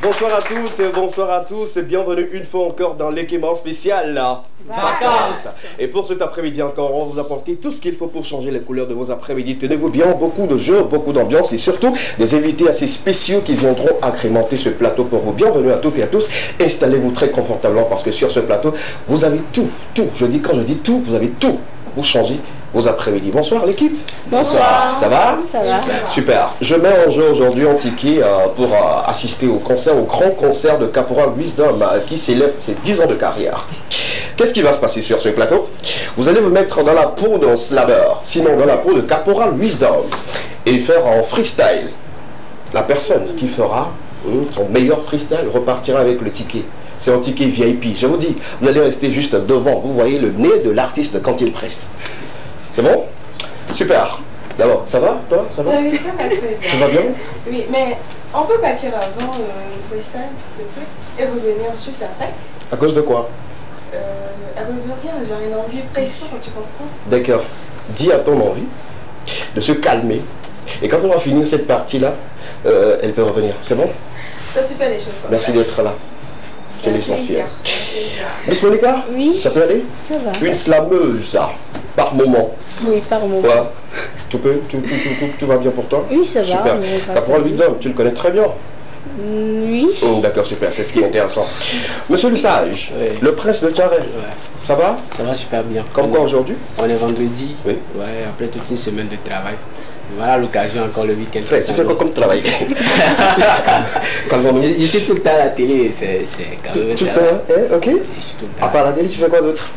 Bonsoir à toutes et bonsoir à tous et bienvenue une fois encore dans l'équipement spécial Vacances. Et pour cet après-midi encore, on va vous apporter tout ce qu'il faut pour changer les couleurs de vos après-midi. Tenez-vous bien, beaucoup de jeux, beaucoup d'ambiance et surtout des invités assez spéciaux qui viendront agrémenter ce plateau pour vous. Bienvenue à toutes et à tous. Installez-vous très confortablement parce que sur ce plateau, vous avez tout. Quand je dis tout, vous avez tout pour changer vos après-midi. Bonsoir l'équipe. Bonsoir. Ça va? Ça va. Super. Je mets en jeu aujourd'hui un ticket pour assister au concert, au grand concert de Caporal Wisdom qui célèbre ses 10 ans de carrière. Qu'est-ce qui va se passer sur ce plateau? Vous allez vous mettre dans la peau d'un slammer, sinon dans la peau de Caporal Wisdom et faire en freestyle. La personne qui fera son meilleur freestyle repartira avec le ticket. C'est un ticket VIP. Je vous dis, vous allez rester juste devant. Vous voyez le nez de l'artiste quand il preste. C'est bon? Super. D'abord, ça va? Toi, ça va? Oui, ça va très bien. Tu vas bien? Oui, mais on peut partir avant le freestyle, s'il te plaît, et revenir en Suisse après. À cause de quoi? À cause de rien, j'ai une envie pressante, tu comprends? D'accord. Dis à ton envie de se calmer. Et quand on va finir cette partie-là, elle peut revenir. C'est bon? Toi, tu fais les choses comme Merci ça. d'être là. C'est l'essentiel. Plaisir. Miss Monica? Oui. Ça peut aller? Ça va. Une slameuse, par moment. Oui, par moment. Voilà. Tout va bien pour toi? Oui, ça va. Super. Caporal Wisdom, tu le connais très bien. Oui. D'accord, super, c'est ce qui est intéressant. Monsieur le Sage, Oui. le prince de Tcharet, ça va? Ça va super bien. Comme quoi aujourd'hui? On est vendredi. Oui. Ouais, après toute une semaine de travail. Voilà l'occasion encore le week-end. Frère, tu fais quoi comme travail? Calmons-nous. Je suis tout le temps à la télé, c'est quand même un Tout le travail. temps, ok? Je suis tout le temps. À part la télé, tu fais quoi d'autre?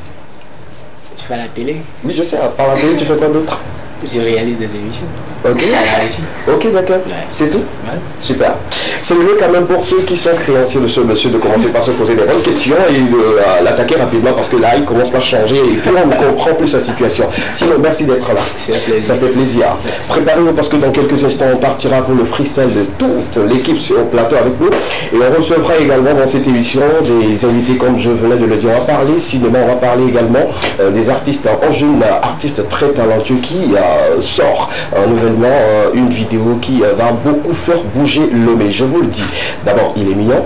Tu fais à la télé, Oui, je sais, à part la télé, tu fais quoi d'autre? je réalise des émissions. Ok? À la régie. Ok, d'accord. Ouais. C'est tout? Ouais. Super. C'est mieux quand même pour ceux qui sont créanciers de ce monsieur de commencer par se poser des bonnes questions et de l'attaquer rapidement parce que là, il commence par changer et puis on comprend plus sa situation. Sinon, merci d'être là. C'est un plaisir. Ça fait plaisir. Préparez-vous parce que dans quelques instants, on partira pour le freestyle de toute l'équipe sur le plateau avec nous. Et on recevra également dans cette émission des invités comme je venais de le dire. On va parler cinéma, on va parler également des artistes, un jeune artiste très talentueux qui sort nouvellement une vidéo qui va beaucoup faire bouger Lomé. Je vous le dis. D'abord, il est mignon.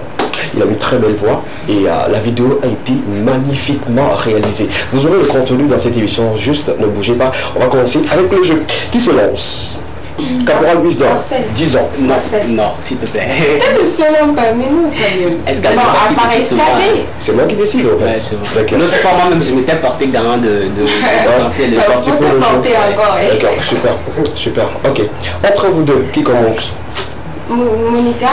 Il a une très belle voix et la vidéo a été magnifiquement réalisée. Vous aurez le contenu dans cette émission, juste ne bougez pas. On va commencer avec le jeu. Qui se lance? Caporal Wisdom, 10 ans. Non, non, s'il te plaît. T'es le seul homme parmi nous, quand même. Est-ce qu'elle Non, à part escaler. C'est moi qui décide. En fait. Ouais, c'est vrai. D'accord. L'autre fois, moi-même, je m'étais porté garant de lancer le Parti pour le jeu. Porter encore, hein. D'accord, super, super. Ok. Entre vous deux, qui commence? Monica.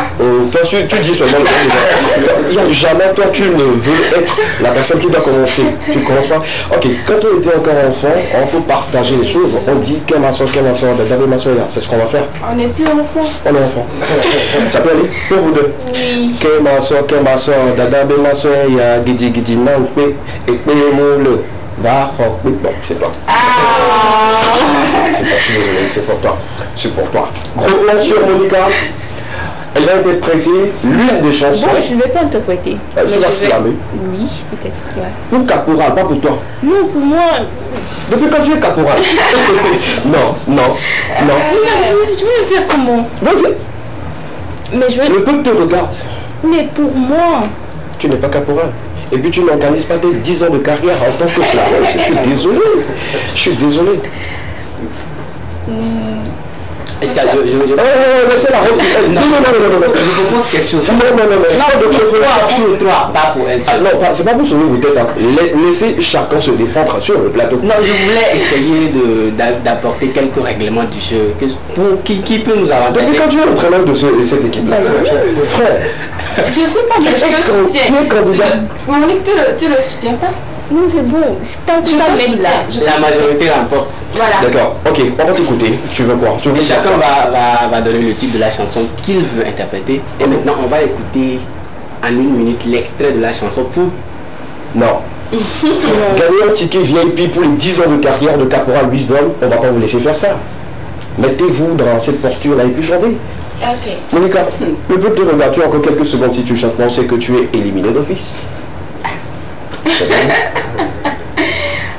Toi, tu dis seulement le nom. Il n'y a jamais, toi, tu ne veux être la personne qui doit commencer. Tu ne commences pas. Ok, quand on était encore enfant, on faut partager les choses. On dit que ma soeur, c'est ce qu'on va faire. On n'est plus enfant. On est enfant. Ça peut aller pour vous deux. Oui. Que ma soeur, dada, ma soeur, il y a gidi, nan, et le va, bon, c'est toi. C'est pas, je suis désolé, c'est pour toi. C'est pour toi. Gros plan sur Monica. Elle va interpréter l'une des chansons. Bon, je ne vais pas interpréter. Tu Mais vas je vais- slammer. Oui, peut-être. Ouais. Pour Caporal, pas pour toi. Non, pour moi. Depuis quand tu es Caporal? Non. Je vais le faire comment? Vas-y, Mais je vais. le peuple te regarde. Mais pour moi. Tu n'es pas Caporal. Et puis tu n'organises pas tes 10 ans de carrière en tant que slammer. Je suis désolé. Je suis désolé. Est-ce que je Laissez la route. Non. je propose quelque chose. Non. Pour le 3, pas pour elle seule. Non, c'est pas pour sauver vos têtes. Hein. Laissez chacun se défendre sur le plateau. Non, je voulais essayer d'apporter quelques règlements du jeu qui peut nous avantager. Depuis quand tu es entraîneur de cette équipe-là? Frère, Je sais pas, mais je te soutiens. tu es candidat. Monique, tu le soutiens pas? Non, c'est bon. Tant que Je ça te m'aide là. soutiens. Je te La soutiens. majorité remporte. Voilà. D'accord, ok, on va t'écouter. Tu veux quoi? Tu veux Et chacun va donner le titre de la chanson qu'il veut interpréter. Et maintenant, on va écouter en 1 minute l'extrait de la chanson pour... Non. Gagner un ticket VIP pour les 10 ans de carrière de Caporal Wisdom, on va pas vous laisser faire ça. Mettez-vous dans cette posture-là et puis chantez. Ok. Monica, le peuple te regarde, tu as encore quelques secondes si tu chantes, on sait que tu es éliminé d'office.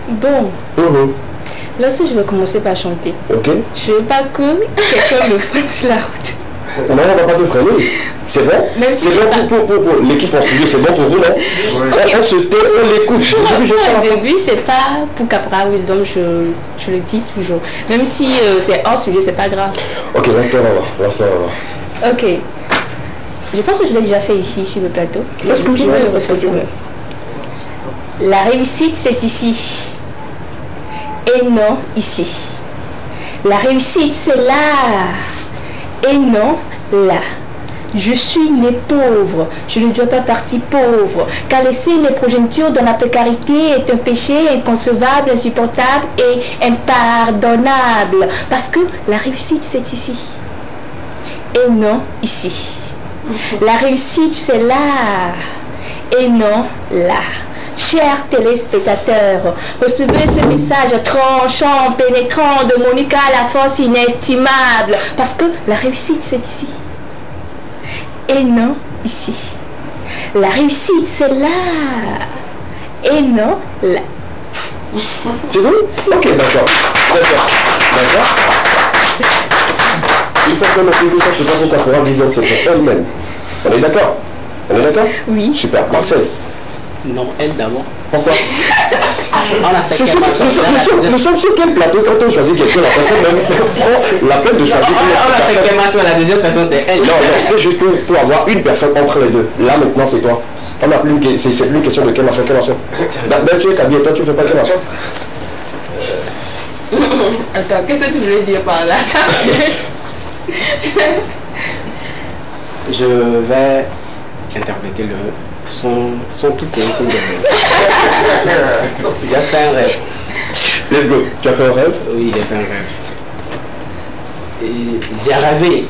Bon, là aussi je vais commencer par chanter. Ok. Je veux pas que quelqu'un me fasse la route. Non, on ne va pas te freiner. C'est bon. Même si c'est bon pour l'équipe en studio, c'est bon pour vous, non? On se tait, on l'écoute. Au début, c'est pas pour Capra Wisdom, je le dis toujours. Même si c'est hors sujet, c'est pas grave. Ok, laisse-toi voir. Ok. Je pense que je l'ai déjà fait ici, sur le plateau. Fais ce que tu veux. La réussite, c'est ici. Et non ici. La réussite, c'est là. Et non là. Je suis né pauvre. Je ne dois pas partir pauvre. Car laisser mes progénitures dans la précarité est un péché inconcevable, insupportable et impardonnable. Parce que la réussite, c'est ici. Et non ici. La réussite, c'est là. Et non là. Chers téléspectateurs, recevez ce message tranchant, pénétrant de Monica à la force inestimable. Parce que la réussite, c'est ici. Et non ici. La réussite, c'est là. Et non là. C'est bon? Ok, d'accord. Il faut que notre église, c'est pas pour Capra Vision, c'est pour elle-même. On est d'accord? Oui. Super. Marcel? Non, elle d'abord. Pourquoi? On a fait Nous sommes sur quel plateau quand on choisit quelqu'un, la personne même prend la peine de choisir on a fait Kéma, la deuxième personne c'est elle. Non, c'est juste pour avoir une personne entre les deux. Là maintenant c'est toi. On n'a plus c'est plus une question de quelle nation. Ben tu es Kabyle, toi tu fais pas quelle nation? Attends, qu'est-ce que tu voulais dire par là? Je vais interpréter son tout est ici. J'ai fait un rêve. Let's go. Tu as fait un rêve? Oui, j'ai fait un rêve. Et j'ai rêvé.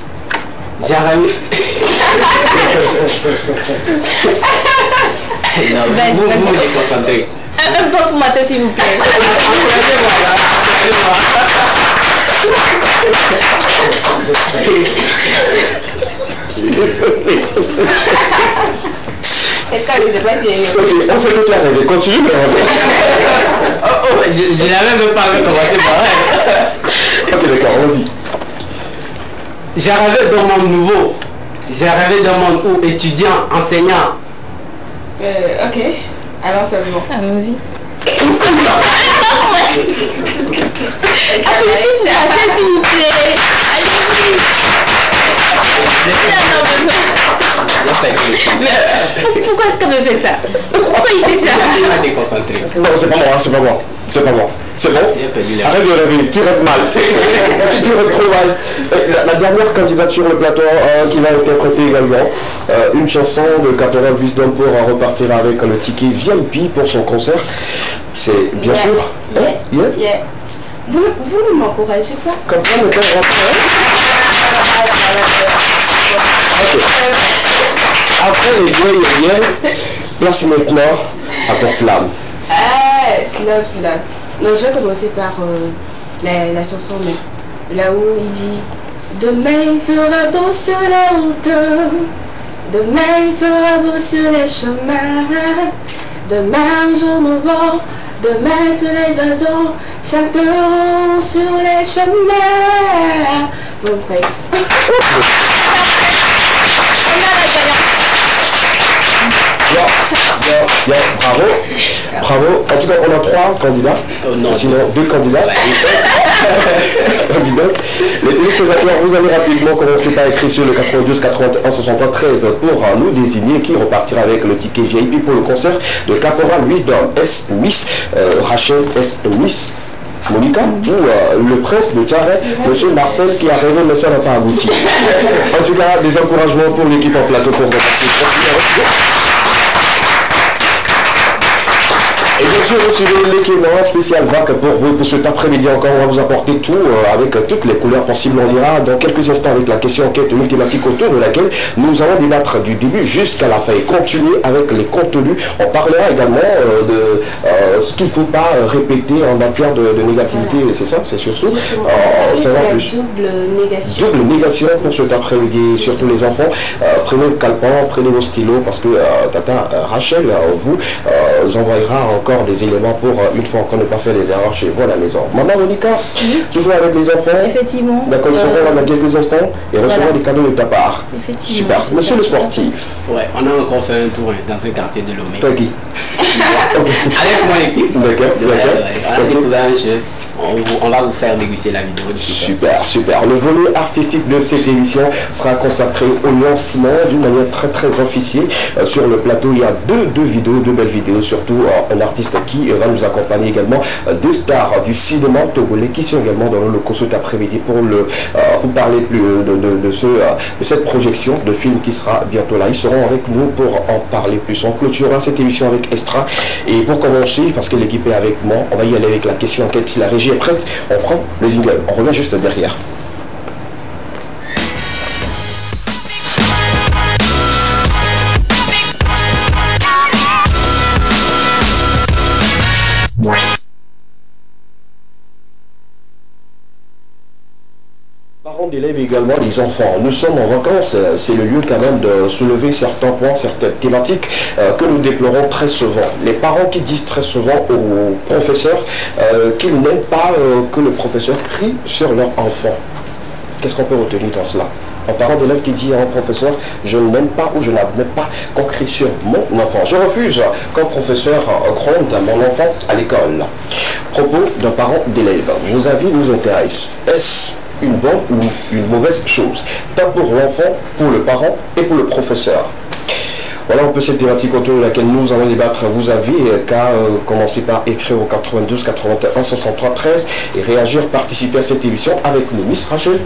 Non, vous vous déconcentrez. Un peu pour moi, s'il vous plaît. Est-ce que je sais pas si ok, on sait que tu as rêvé. Continue le rêve. Je n'avais même pas commencé par rêve. Ok, d'accord, vas-y. J'ai rêvé d'un monde nouveau. J'ai rêvé d'un monde où étudiants, enseignants. ok. Alors c'est bon. Allons-y. Allez-y, s'il vous plaît. Pourquoi est-ce qu'elle me fait ça? Pourquoi il fait ça? Il m'a déconcentré. Non, c'est pas moi. C'est bon? Arrête de rêver, tu restes mal. tu restes trop mal. La dernière candidate sur le plateau qui va interpréter également une chanson de Capra Wisdom pour repartir avec le ticket VIP pour son concert. C'est bien sûr. Yeah. Vous ne m'encouragez pas? Comme ça, le temps rentre. Ok. Après les yeah, place maintenant à ton slam. Slam. Non, je vais commencer par la chanson, mais là où il dit demain il fera beau sur la route, demain il fera beau sur les chemins, demain jour nouveau, demain tous les oiseaux chanteront sur les chemins. Bon, bref. Bien, bravo. En tout cas, on a 3 candidats. Non, sinon 2 candidats. Candidates. Les téléspectateurs, vous allez rapidement commencer par écrire sur le 92 81 63 13 pour nous désigner qui repartira avec le ticket VIP pour le concert de Capra Wisdom. Est Miss Rachel, est Miss Monica ou le prince de Tcharet, monsieur Marcel qui a rêvé mais ça n'a pas abouti. En tout cas, des encouragements pour l'équipe en plateau pour repartir. Et bien sûr, vous suivez l'équipement spécial VAC pour vous. Pour cet après-midi encore, on va vous apporter tout avec toutes les couleurs possibles. On ira dans quelques instants avec la question enquête thématique autour de laquelle nous allons débattre du début jusqu'à la fin et continuer avec les contenus. On parlera également de ce qu'il ne faut pas répéter en matière de négativité. Voilà. C'est ça, c'est surtout. Double négation pour cet après-midi, surtout les enfants. Prenez le calepin, prenez vos stylos parce que Tata Rachel vous envoyera encore encore des éléments pour une fois encore ne pas faire des erreurs chez vous à la maison. Maman Monica, toujours avec les enfants. Effectivement. D'accord, ils seront là dans quelques instants et recevront des cadeaux de ta part. Effectivement. Super. Monsieur le sportif. Ouais, on a encore fait un tour dans un quartier de Lomé. Toi qui? Avec mon équipe. D'accord, d'accord. On a découvert un jeu. On va vous faire déguster la vidéo. Super, super. Le volet artistique de cette émission sera consacré au lancement d'une manière très très officielle. Sur le plateau, il y a deux vidéos, deux belles vidéos, surtout un artiste qui va nous accompagner également, des stars du cinéma togolais qui sont également dans le locaux cet après-midi pour parler de cette projection de film qui sera bientôt là. Ils seront avec nous pour en parler plus. On clôturera cette émission avec Estra. Et pour commencer, parce que l'équipe est avec moi, on va y aller avec la question enquête. Si la régie est prête, on prend le jingle. On revient juste derrière. Parents d'élèves également, les enfants. Nous sommes en vacances, c'est le lieu quand même de soulever certains points, certaines thématiques que nous déplorons très souvent. Les parents qui disent très souvent aux professeurs qu'ils n'aiment pas que le professeur crie sur leur enfant. Qu'est-ce qu'on peut retenir dans cela? Un parent d'élève qui dit à un professeur, je n'aime pas ou je n'admets pas qu'on crie sur mon enfant. Je refuse qu'un professeur gronde à mon enfant à l'école. Propos d'un parent d'élève. Vos avis nous intéressent. Est-ce une bonne ou une mauvaise chose, tant pour l'enfant, pour le parent et pour le professeur? Voilà un peu cette thématique autour de laquelle nous allons débattre. Vous avez qu'à commencer par écrire au 92 81 63 13 et réagir, participer à cette émission avec nous. Miss Rachel,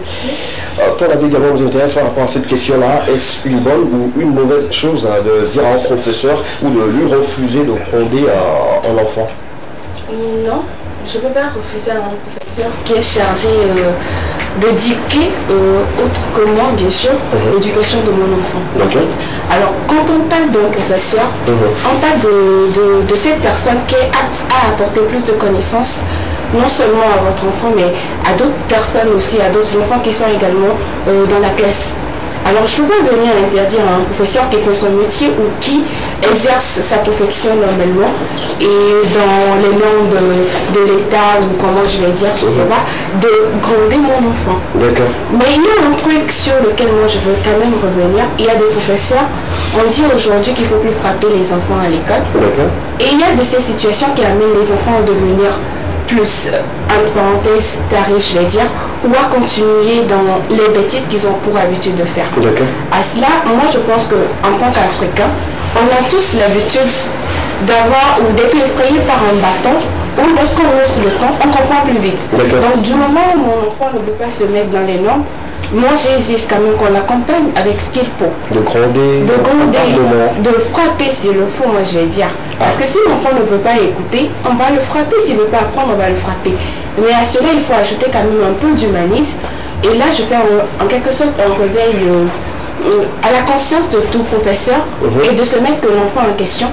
ton avis également nous intéresse par rapport à cette question-là. Est-ce une bonne ou une mauvaise chose de dire à un professeur ou de lui refuser de gronder un enfant? Non, je ne peux pas refuser à un professeur qui est chargé d'éduquer autre que moi, bien sûr, l'éducation de mon enfant. En fait. Alors, quand on parle d'un professeur, on parle de cette personne qui est apte à apporter plus de connaissances, non seulement à votre enfant, mais à d'autres personnes aussi, à d'autres enfants qui sont également dans la classe. Alors, je ne peux pas venir interdire à un professeur qui fait son métier ou qui exerce sa profession normalement et dans les normes de l'État ou comment je vais dire, je ne sais pas, de gronder mon enfant. D'accord. Mais il y a un truc sur lequel moi je veux quand même revenir. Il y a des professeurs, on dit aujourd'hui qu'il ne faut plus frapper les enfants à l'école. D'accord. Et il y a de ces situations qui amènent les enfants à devenir plus, entre parenthèses, tarés, je vais dire, ou à continuer dans les bêtises qu'ils ont pour habitude de faire. À cela, moi je pense qu'en tant qu'Africain, on a tous l'habitude d'avoir ou d'être effrayé par un bâton, ou lorsqu'on hausse le temps, on comprend plus vite. Donc du moment où mon enfant ne veut pas se mettre dans les normes, moi j'exige quand même qu'on l'accompagne avec ce qu'il faut. De gronder, de frapper s'il le faut, moi je vais dire. Parce que si l'enfant ne veut pas écouter, on va le frapper. S'il ne veut pas apprendre, on va le frapper. Mais à cela, il faut ajouter quand même un peu d'humanisme. Et là, je fais en quelque sorte un réveil à la conscience de tout professeur et de se mettre que l'enfant en question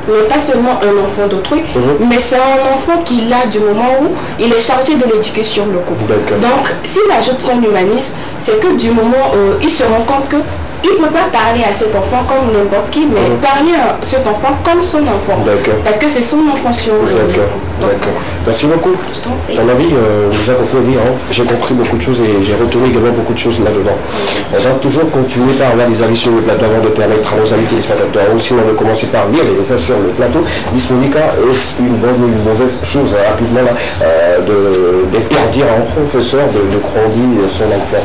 n'est pas seulement un enfant d'autrui, mais c'est un enfant qu'il a du moment où il est chargé de l'éduquer sur le coup. Donc, s'il ajoute son humanisme, c'est que du moment où il se rend compte que il ne peut pas parler à cet enfant comme n'importe qui, mais parler à cet enfant comme son enfant. Parce que c'est son enfant sur le coup. D'accord. Merci beaucoup. Ton avis nous a beaucoup dit. J'ai compris beaucoup de choses et j'ai retenu également beaucoup de choses là-dedans. On va toujours continuer par avoir des avis sur le plateau avant de permettre à nos amis téléspectateurs aussi on va commencer par lire les messages sur le plateau. Miss Monica, est-ce une bonne ou une mauvaise chose rapidement là, d'interdire à un professeur de grandir son enfant?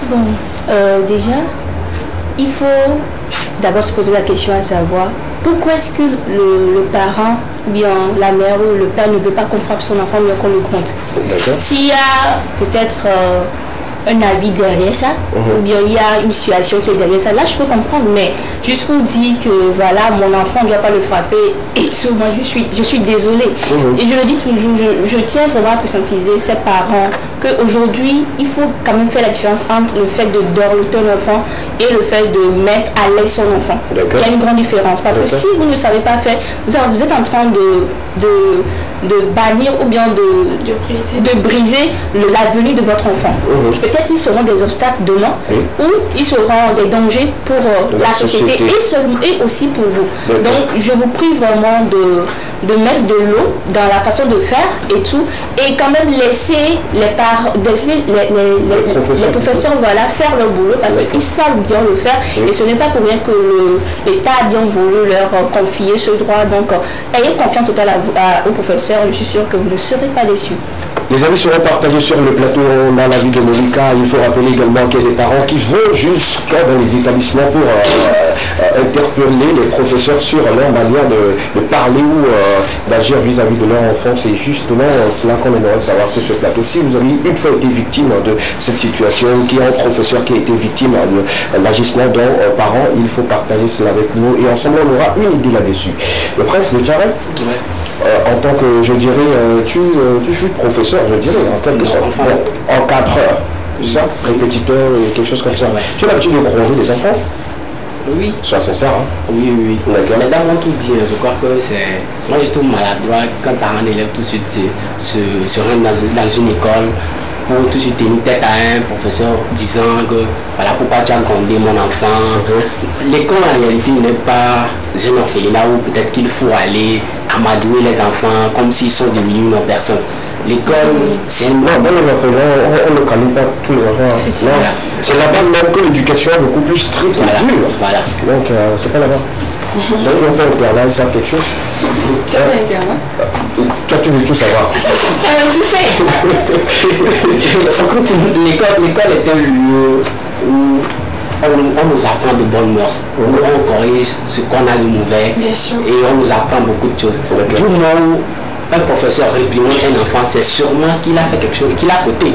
Bon, déjà, il faut d'abord se poser la question à savoir pourquoi est-ce que le parent, ou bien la mère ou le père ne veut pas qu'on frappe son enfant, mais qu'on le gronde. S'il y a peut-être un avis derrière ça, ou bien il y a une situation qui est derrière ça, là je peux comprendre, mais juste pour dire que voilà, mon enfant ne doit pas le frapper et tout, moi je suis désolée. Et je le dis toujours, je tiens vraiment à conscientiser ces parents qu'aujourd'hui, il faut quand même faire la différence entre le fait de dorloter un enfant et le fait de mettre à l'aise son enfant. Il y a une grande différence. Parce que si vous ne savez pas faire, vous êtes en train de bannir ou bien de briser l'avenir de votre enfant. Peut-être qu'ils seront des obstacles demain ou ils seront des dangers pour la société et aussi pour vous. Donc je vous prie vraiment de mettre de l'eau dans la façon de faire et tout, et quand même laisser les professeurs voilà, faire leur boulot parce qu'ils savent bien le faire et ce n'est pas pour rien que l'État a bien voulu leur confier ce droit. Donc ayez confiance aux professeurs, je suis sûre que vous ne serez pas déçus. Les amis seront partagés sur le plateau dans la vie de Monica. Il faut rappeler également qu'il y a des parents qui vont jusqu'à dans les établissements pour interpeller les professeurs sur leur manière de parler ou d'agir vis-à-vis de leur enfant. C'est justement cela qu'on aimerait savoir sur ce plateau. Si vous avez une fois été victime de cette situation, qu'il y a un professeur qui a été victime de l'agissement d'un parent, il faut partager cela avec nous et ensemble on aura une idée là-dessus. Le prince de Jarret, en tant que, je dirais, tu fus professeur, je dirais, en quelque sorte, encadreur, c'est ça, répétiteur, quelque chose comme ça. Tu as l'habitude de gronder des enfants? Oui. Sois sincère, hein? Oui, oui. D'accord. Mais dans mon tout dire, je crois que c'est... Moi, je trouve maladroit quand un élève tout de suite se rend dans une école pour tout de suite tenir tête à un professeur disant que voilà pourquoi tu as grondé mon enfant. L'école en réalité n'est pas une orphelinat où peut-être qu'il faut aller amadouer les enfants comme s'ils sont devenus une personne. L'école, c'est un... Non, dans les orphelins, on ne qualifie pas tous les enfants. Non, c'est là-bas même que l'éducation est beaucoup plus stricte et dure. Voilà. Donc, c'est pas là-bas. Donc, on fait internat, ils savent quelque chose. Tu as fait internat? Toi, tu veux tout savoir. Je sais. L'école est un lieu où on nous apprend de bonnes mœurs, où on corrige ce qu'on a de mauvais. Bien sûr. Et on nous apprend beaucoup de choses. Du moment où un professeur réprimande un enfant, c'est sûrement qu'il a fait quelque chose, qu'il a fauté.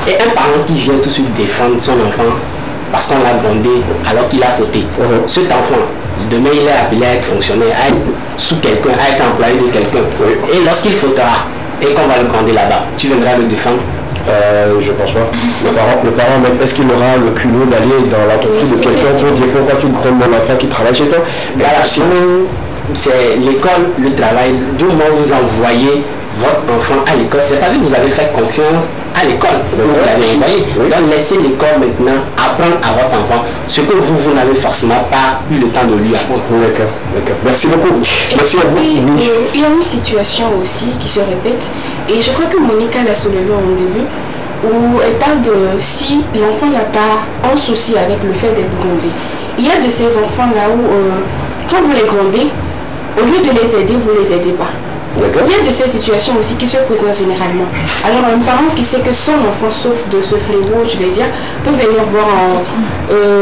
Et un parent qui vient tout de suite défendre son enfant parce qu'on l'a grondé alors qu'il a fauté. Cet enfant, demain il est appelé à être fonctionnaire, à être sous quelqu'un, à être employé de quelqu'un. Et lorsqu'il fautera et qu'on va le gronder là-bas, tu viendras le défendre? Je pense pas. Le parent même, est-ce qu'il aura le culot d'aller dans l'entreprise de quelqu'un pour dire pourquoi tu grondes mon enfant qui travaille chez toi? Voilà, sinon, c'est l'école, le travail. Du moment où vous envoyez votre enfant à l'école, c'est parce que vous avez fait confiance à l'école. Vous l'avez envoyé. Donc laissez l'école maintenant apprendre à votre enfant ce que vous n'avez forcément pas eu le temps de lui apprendre. D'accord, d'accord. Merci beaucoup. Merci à vous. Il y a une situation aussi qui se répète, et je crois que Monica l'a soulevé au début, où elle parle de si l'enfant n'a pas un souci avec le fait d'être grondé. Il y a de ces enfants-là où, quand vous les grondez, au lieu de les aider, vous ne les aidez pas. Il y a de ces situations aussi qui se présentent généralement. Alors un parent qui sait que son enfant souffre de ce fléau, je vais dire, peut venir voir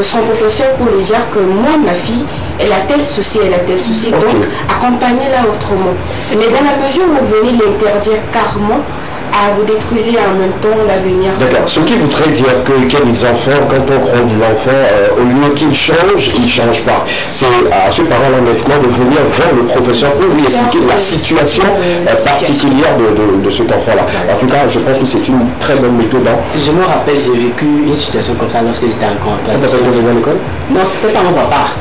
son professeur pour lui dire que moi, ma fille, elle a tel souci, donc accompagnez-la autrement. Mais dans la mesure où vous venez l'interdire carrément, vous détruisez en même temps l'avenir. D'accord. Ce qui voudrait dire que les enfants, quand on gronde l'enfant, au lieu qu'il change, il ne change pas. C'est à ce parent-là maintenant de venir vers le professeur pour lui expliquer la situation particulière de cet enfant-là. En tout cas, je pense que c'est une très bonne méthode. Je me rappelle, j'ai vécu une situation comme ça lorsque j'étais encore en classe. Parce que tu étais à l'école? Non, c'était pas mon papa.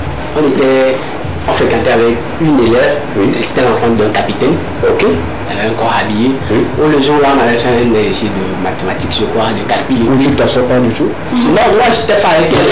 On fréquentait avec une élève, c'était l'enfant d'un capitaine, un corps habillé. Où le jour-là, on avait fait un exercice de mathématiques, je crois, de calcul. Où tu ne t'assois pas du tout? Non, moi, je n'étais pas avec elle.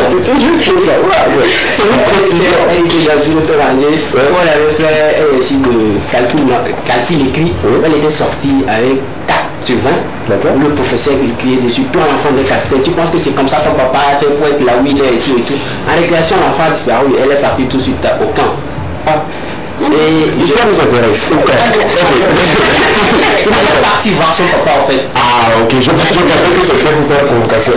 C'était juste pour savoir. C'est une précision. Elle était dans une autre rangée. On avait fait un exercice de calcul écrit. Elle était sortie avec 4 sur 20. Le professeur lui criait dessus, toi l'enfant de capitaine, tu penses que c'est comme ça ton papa a fait pour être là où il est et tout et tout. En récréation, l'enfant a disparu, elle est partie tout de suite au camp. Et l'histoire nous intéresse. Elle est partie voir son papa en fait. Ok, je pensais que c'était pour faire convocation.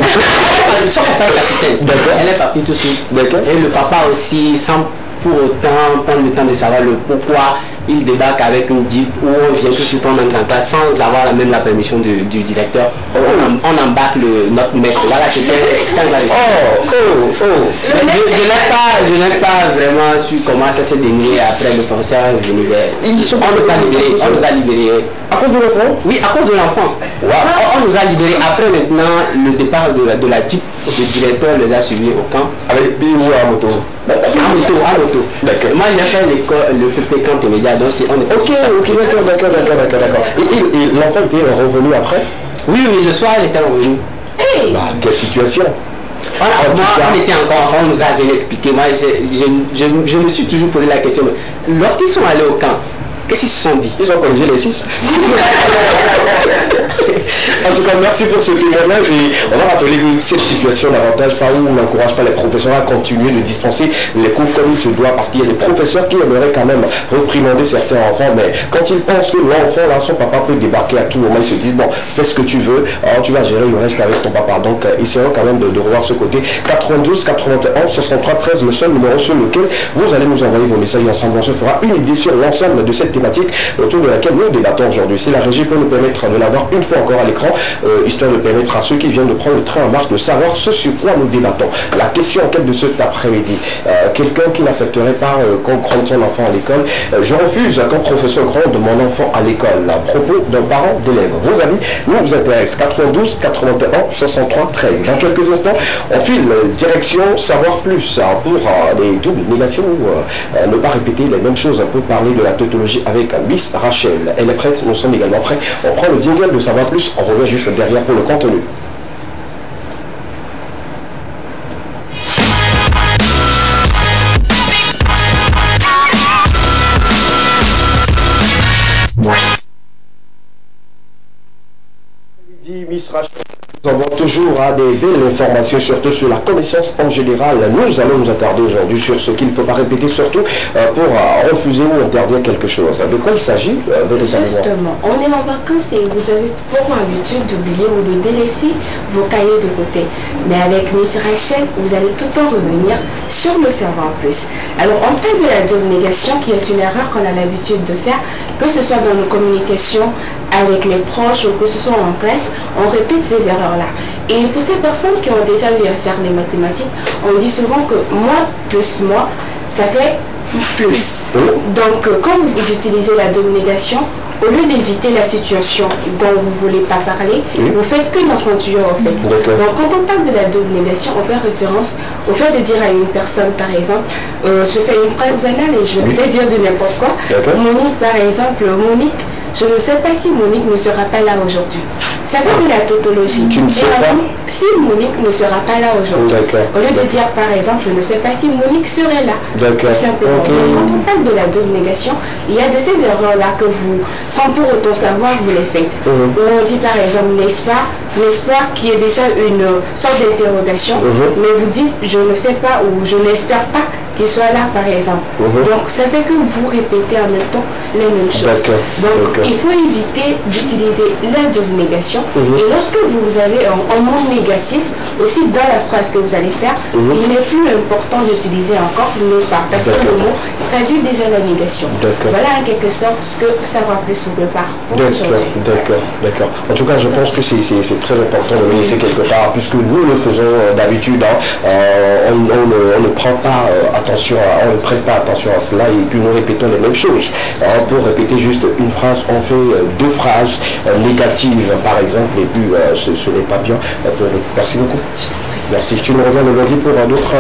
Son papa est capitaine. Elle est partie tout de suite. Et le papa aussi, sans pour autant prendre le temps de savoir le pourquoi il débarque avec une dip où on vient tout de suite, on entre en classe sans avoir même la permission du directeur. On embarque notre maître. Voilà, c'était un vrai. Je n'ai pas vraiment su comment ça s'est dénoué après le professeur univers. On nous a libérés. À cause de l'enfant? Oui, à cause de l'enfant. Wow. On nous a libérés. Après maintenant, le départ de la dip, le directeur les a suivis au camp. Avec Bi ou à moto? À moto. D'accord. Moi j'ai fait l'école, le PP camp immédiat, donc on est. Ok, d'accord. Et l'enfant était revenu après? Oui, le soir il était revenu. Hey. Bah, quelle situation? On était encore enfants, on nous a bien expliqué. Moi je me suis toujours posé la question. Lorsqu'ils sont allés au camp, qu'est-ce qu'ils se sont dit? Ils ont corrigé les 6. En tout cas, merci pour ce témoignage et on va rappeler que cette situation n'avantage pas ou n'encourage pas les professeurs à continuer de dispenser les cours comme il se doit parce qu'il y a des professeurs qui aimeraient quand même reprimander certains enfants, mais quand ils pensent que l'enfant, là, son papa peut débarquer à tout moment, ils se disent bon, fais ce que tu veux, alors tu vas gérer le reste avec ton papa. Donc, essayons quand même de revoir ce côté. 92 91 63 13, le seul numéro sur lequel vous allez nous envoyer vos messages ensemble. On se fera une idée sur l'ensemble de cette thématique autour de laquelle nous débattons aujourd'hui. Si la régie peut nous permettre de l'avoir une fois encore à l'écran, histoire de permettre à ceux qui viennent de prendre le train en marche de savoir ce sur quoi nous débattons. La question en quête de cet après-midi, quelqu'un qui n'accepterait pas qu'on gronde son enfant à l'école, je refuse qu'un professeur gronde mon enfant à l'école, à propos d'un parent d'élève. Vos avis nous intéressent. 92 81 63 13. Dans quelques instants, on file direction savoir plus pour des doubles négations ou ne pas répéter les mêmes choses. On peut parler de la tautologie avec Miss Rachel. Elle est prête, nous sommes également prêts. On prend le jingle de savoir plus, on revient juste derrière pour le contenu. Miss Rachel, nous avons toujours des belles informations, surtout sur la connaissance en général. Nous allons nous attarder aujourd'hui sur ce qu'il ne faut pas répéter, surtout pour refuser ou interdire quelque chose. De quoi il s'agit véritablement? Justement, on est en vacances et vous avez pour habitude d'oublier ou de délaisser vos cahiers de côté. Mais avec Miss Rachel, vous allez tout le temps revenir sur le savoir plus. Alors, on parle de la double négation qui est une erreur qu'on a l'habitude de faire, que ce soit dans nos communications avec les proches ou que ce soit en classe, on répète ces erreurs-là. Et pour ces personnes qui ont déjà eu à faire les mathématiques, on dit souvent que moi plus moi, ça fait plus. Donc, quand vous utilisez la double négation, au lieu d'éviter la situation dont vous ne voulez pas parler, vous faites que l'accentuer en fait. Donc quand on parle de la double négation, on fait référence au fait de dire à une personne par exemple, je fais une phrase banale et je vais peut-être dire de n'importe quoi. Monique par exemple, Monique, je ne sais pas si Monique ne sera pas là aujourd'hui. Ça fait de la tautologie. Tu ne sais pas si Monique ne sera pas là aujourd'hui. Au lieu de dire par exemple, je ne sais pas si Monique serait là. Tout simplement. Quand on parle de la double négation, il y a de ces erreurs-là que vous, sans pour autant savoir, vous les faites. Où on dit par exemple, n'est-ce pas, qui est déjà une sorte d'interrogation, mais vous dites, je ne sais pas ou je n'espère pas qu'il soit là par exemple. Donc ça fait que vous répétez en même temps les mêmes choses. Donc il faut éviter d'utiliser la double négation. Et lorsque vous avez un mot négatif, aussi dans la phrase que vous allez faire, il n'est plus important d'utiliser encore ne pas, parce que le mot traduit déjà la négation. Voilà en quelque sorte ce que savoir plus vous prépare pour aujourd'hui. D'accord. En tout cas, je pense que c'est très important de le noter quelque part, puisque nous le faisons d'habitude. On ne prend pas attention, on ne prête pas attention à cela et puis nous répétons les mêmes choses. Pour répéter juste une phrase, on fait deux phrases négatives par exemple, et puis ce n'est pas bien. Merci beaucoup. Merci. Tu me reviens le lundi pour d'autres.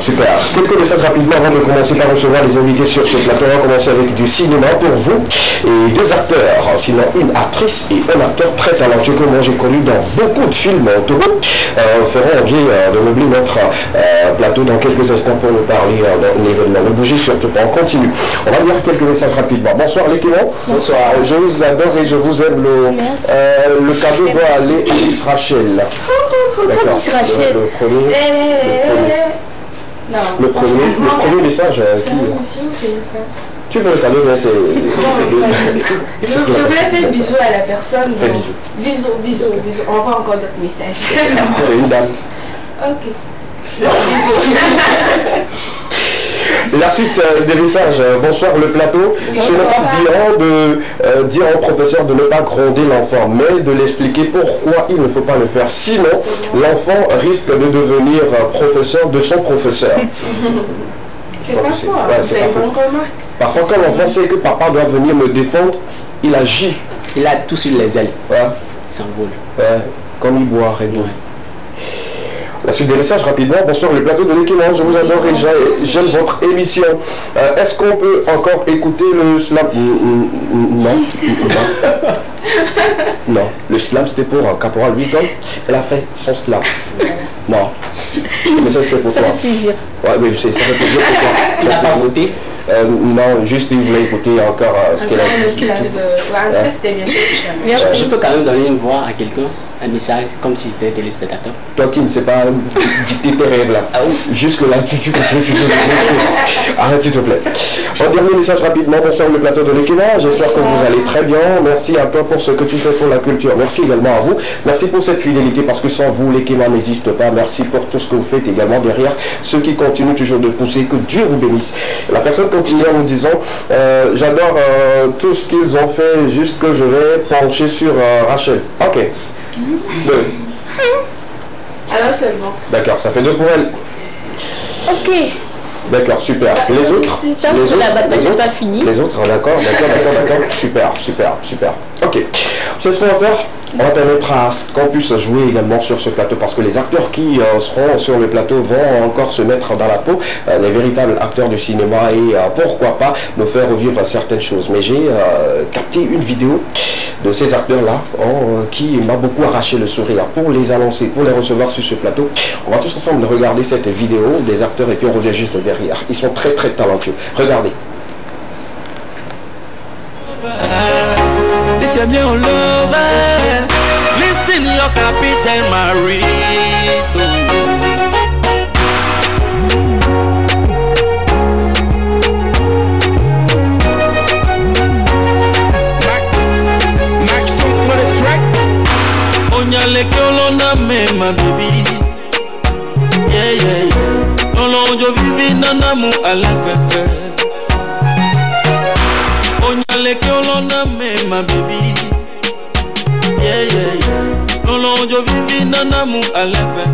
Super. Quelques messages rapidement avant de commencer par recevoir les invités sur ce plateau. On va commencer avec du cinéma pour vous et deux acteurs, sinon une actrice et un acteur très talentueux que moi j'ai connu dans beaucoup de films. Ferons bien de meubler notre plateau dans quelques instants pour nous parler d'un événement. Ne bougez surtout pas. On continue. On va lire quelques messages rapidement. Bonsoir les Clément. Bonsoir. Je vous adore et je vous aime. Le cadeau doit aller à Miss Rachel. D'accord. Le premier message. C'est un monsieur ou c'est une femme? Tu veux le cadeau, mais c'est... Je voulais faire bisous à la personne. Fais bisous. Bisous. On voit encore d'autres messages. C'est une dame. Ok. La suite des messages. Bonsoir le plateau. Ce n'est pas bien de dire au professeur de ne pas gronder l'enfant, mais de l'expliquer pourquoi il ne faut pas le faire. Sinon, l'enfant risque de devenir professeur de son professeur. C'est pas faux, c'est une bonne remarque. Parfois, quand l'enfant sait que papa doit venir me défendre, il agit. Il a tout sur les ailes. Ouais. Il s'envole. Ouais. Comme il boit, Rémi. Ouais. La suite des messages rapidement. Bonsoir le plateau de l'équipement, je vous adore et j'aime votre émission. Est-ce qu'on peut encore écouter le slam? Non. Non. Le slam c'était pour Caporal Wisdom. Elle a fait son slam. Non. Mais ça c'était pour ça toi. fait plaisir. Ouais, mais ça fait plaisir pour toi. Il n'a pas voté. Non, juste il voulait écouter encore ce qu'elle a dit. Le slam de... Ouais, en tout cas c'était bien sûr. Je peux quand même donner une voix à quelqu'un, un message, comme si c'était téléspectateur. Toi qui ne sais pas dicter tes rêves là. Ah oui. Jusque là, tu continues, tu fais. Arrête s'il te plaît. Un dernier message rapidement. Bonsoir le plateau de l'équipement. J'espère que vous allez très bien. Merci à toi pour ce que tu fais pour la culture. Merci également à vous. Merci pour cette fidélité parce que sans vous, l'équipement n'existe pas. Merci pour tout ce que vous faites également derrière. Ceux qui continuent toujours de pousser. Que Dieu vous bénisse. La personne continue en nous disant j'adore tout ce qu'ils ont fait. Juste que je vais pencher sur Rachel. Ok. 2. Alors seulement. D'accord, ça fait 2 pour elle. Ok. D'accord, super. Les autres? La bataille n'est pas finie. Les autres, d'accord. Super. Ok. C'est ce qu'on va faire. On va permettre à ce qu'on puisse jouer également sur ce plateau parce que les acteurs qui seront sur le plateau vont encore se mettre dans la peau, les véritables acteurs du cinéma et pourquoi pas nous faire revivre certaines choses. Mais j'ai capté une vidéo de ces acteurs-là qui m'a beaucoup arraché le sourire pour les annoncer, pour les recevoir sur ce plateau. On va tous ensemble regarder cette vidéo des acteurs et puis on revient juste derrière. Ils sont très très talentueux. Regardez. If you're bien lover, listen your capital Maurice. Max Funk on the track. Onyale ke olona me my baby. Yeah. Olonjo vivi nanamu alagbe. Onyaleke olona me my baby. Yeah. Nolonjo vivi nanamu alebe.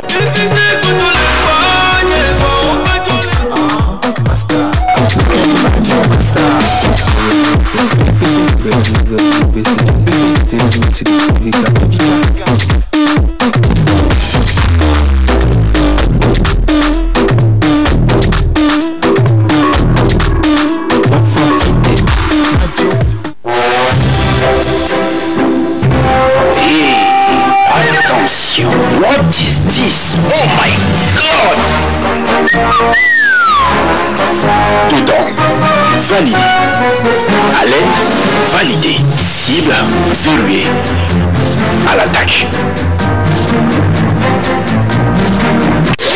Vivi de kutule kwanye basta. What is this? Oh my God! Dedans, validé. Allez, validé. Cible, verrouillé. À l'attaque.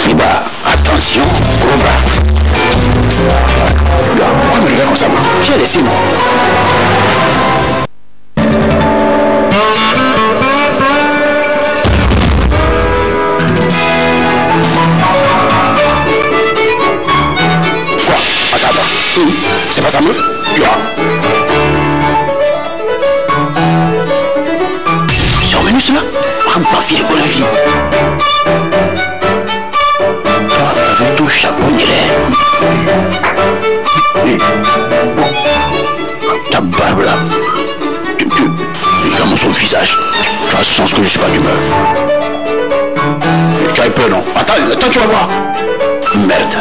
Et bah, attention, Cobra. Là, on me regarde comme ça, moi. J'ai laissé, moi. C'est pas ça, meuf? C'est revenu cela? Ma fille est bonne vie. T'as vu tout chapeau, ta barbe là. Regarde son visage. Tu as sens que je suis pas d'humeur. Tu as peur, non? Attends, tu vas voir. Merde.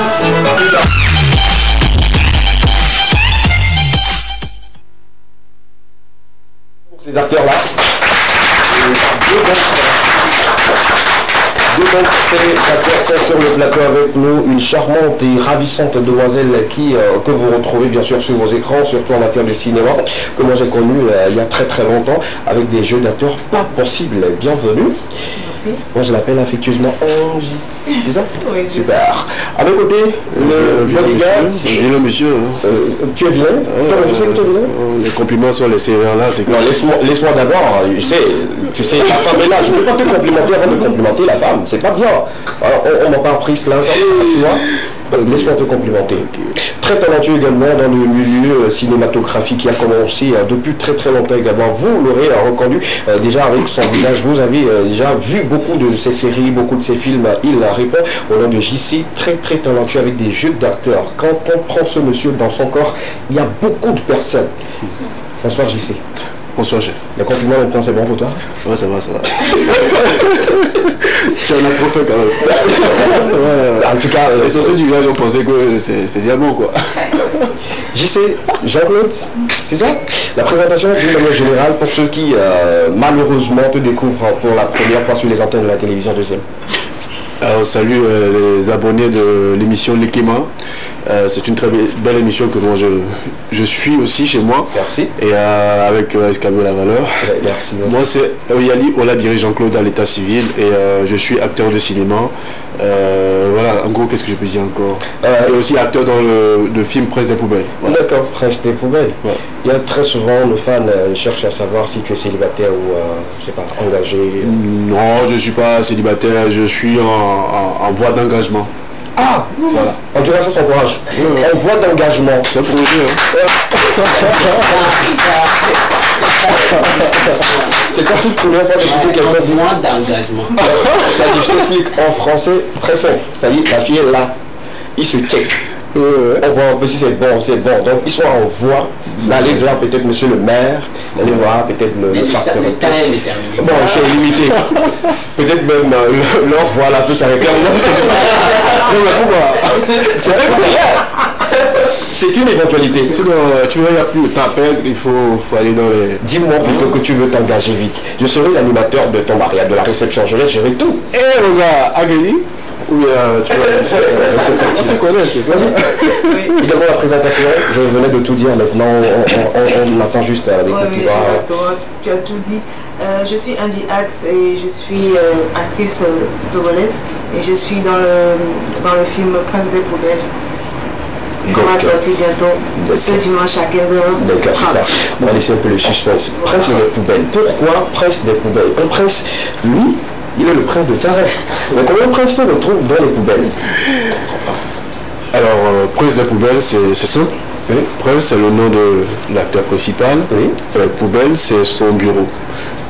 Ces acteurs-là, deux acteurs sont sur le plateau avec nous, une charmante et ravissante demoiselle que vous retrouvez bien sûr sur vos écrans, surtout en matière de cinéma, que moi j'ai connu il y a très très longtemps, avec des jeux d'acteurs pas possibles. Bienvenue. Merci. Moi, je l'appelle affectueusement Angie. C'est ça? Oui, c'est super. À mes côtés, le bodyguard. Vilain monsieur. Tu es vilain? Toi, tu sais que tu es vilain? Les compliments sur les sévères là, c'est quoi? Non, laisse-moi d'abord. Tu sais, la femme est là. Je ne peux pas te complimenter avant de complimenter la femme. C'est pas bien. Alors, on m'a pas appris cela, tu vois? Laisse-moi te complimenter. Très talentueux également dans le milieu cinématographique qui a commencé depuis très très longtemps également. Vous l'aurez reconnu déjà avec son visage. Vous avez déjà vu beaucoup de ses séries, beaucoup de ses films. Il répond au nom de JC, très très talentueux avec des jeux d'acteurs. Quand on prend ce monsieur dans son corps, il y a beaucoup de personnes. Bonsoir JC. Bonsoir chef. Le compliment maintenant c'est bon pour toi? Ouais, ça va, ça va. Tu en as trop fait quand même. Ouais, en tout cas, les sorciers du village ont pensé que c'est diamant quoi. JC, Jean-Claude, c'est ça? La présentation d'une manière générale pour ceux qui malheureusement te découvrent pour la première fois sur les antennes de la télévision deuxième. Alors salut les abonnés de l'émission Lekema. C'est une très belle émission que moi je suis aussi chez moi. Merci. Et avec Escamio La Valeur. Ouais, merci. Moi c'est Oyali Olabiri Jean-Claude à l'état civil et je suis acteur de cinéma. Voilà, en gros, qu'est-ce que je peux dire encore? Et aussi acteur dans le film Prince des poubelles. Voilà. D'accord, Prince des poubelles. Ouais. Il y a très souvent, nos fans cherchent à savoir si tu es célibataire ou, je sais pas, engagé. Non, je ne suis pas célibataire, je suis en voie d'engagement. Ah, voilà. En tout cas, ça s'encourage. En voie d'engagement. C'est un projet, hein. C'est pas toute première fois d'écouter quelqu'un dire Voie d'engagement. ça dit, je t'explique en français très simple. C'est-à-dire, la fille est là, il se check. On voit un peu si c'est bon, c'est bon. Donc, ils sont en voie d'aller voir peut-être monsieur le maire, d'aller voir peut-être le pasteur. Le temps est déterminé. Bon, c'est limité. Peut-être même leur voix là peut s'arrêter. C'est vrai que c'est une éventualité. Sinon, tu vois, il n'y a plus de temps à perdre, il faut aller dans les... Dis-moi plutôt que tu veux t'engager vite. Je serai l'animateur de ton mariage, de la réception. Je vais gérer tout. Eh, le gars, Agueli? Oui, tu vois, on se connaît, c'est ça? Également la présentation, je venais de tout dire, maintenant on attend juste avec oui, tu exactement, tu as tout dit. Je suis Angie Axe et je suis actrice togolaise et je suis dans le film Prince des poubelles. On va sortir bientôt ce dimanche à 15h. D'accord, super. On va laisser un peu le suspense. Prince des poubelles. Pourquoi Prince des poubelles? Un prince, lui, il est le prince de Tarek. Mais comment le prince se retrouve dans les poubelles? Alors, Prince des poubelles, c'est simple. Oui. Prince, c'est le nom de l'acteur principal. Oui. Poubelle, c'est son bureau.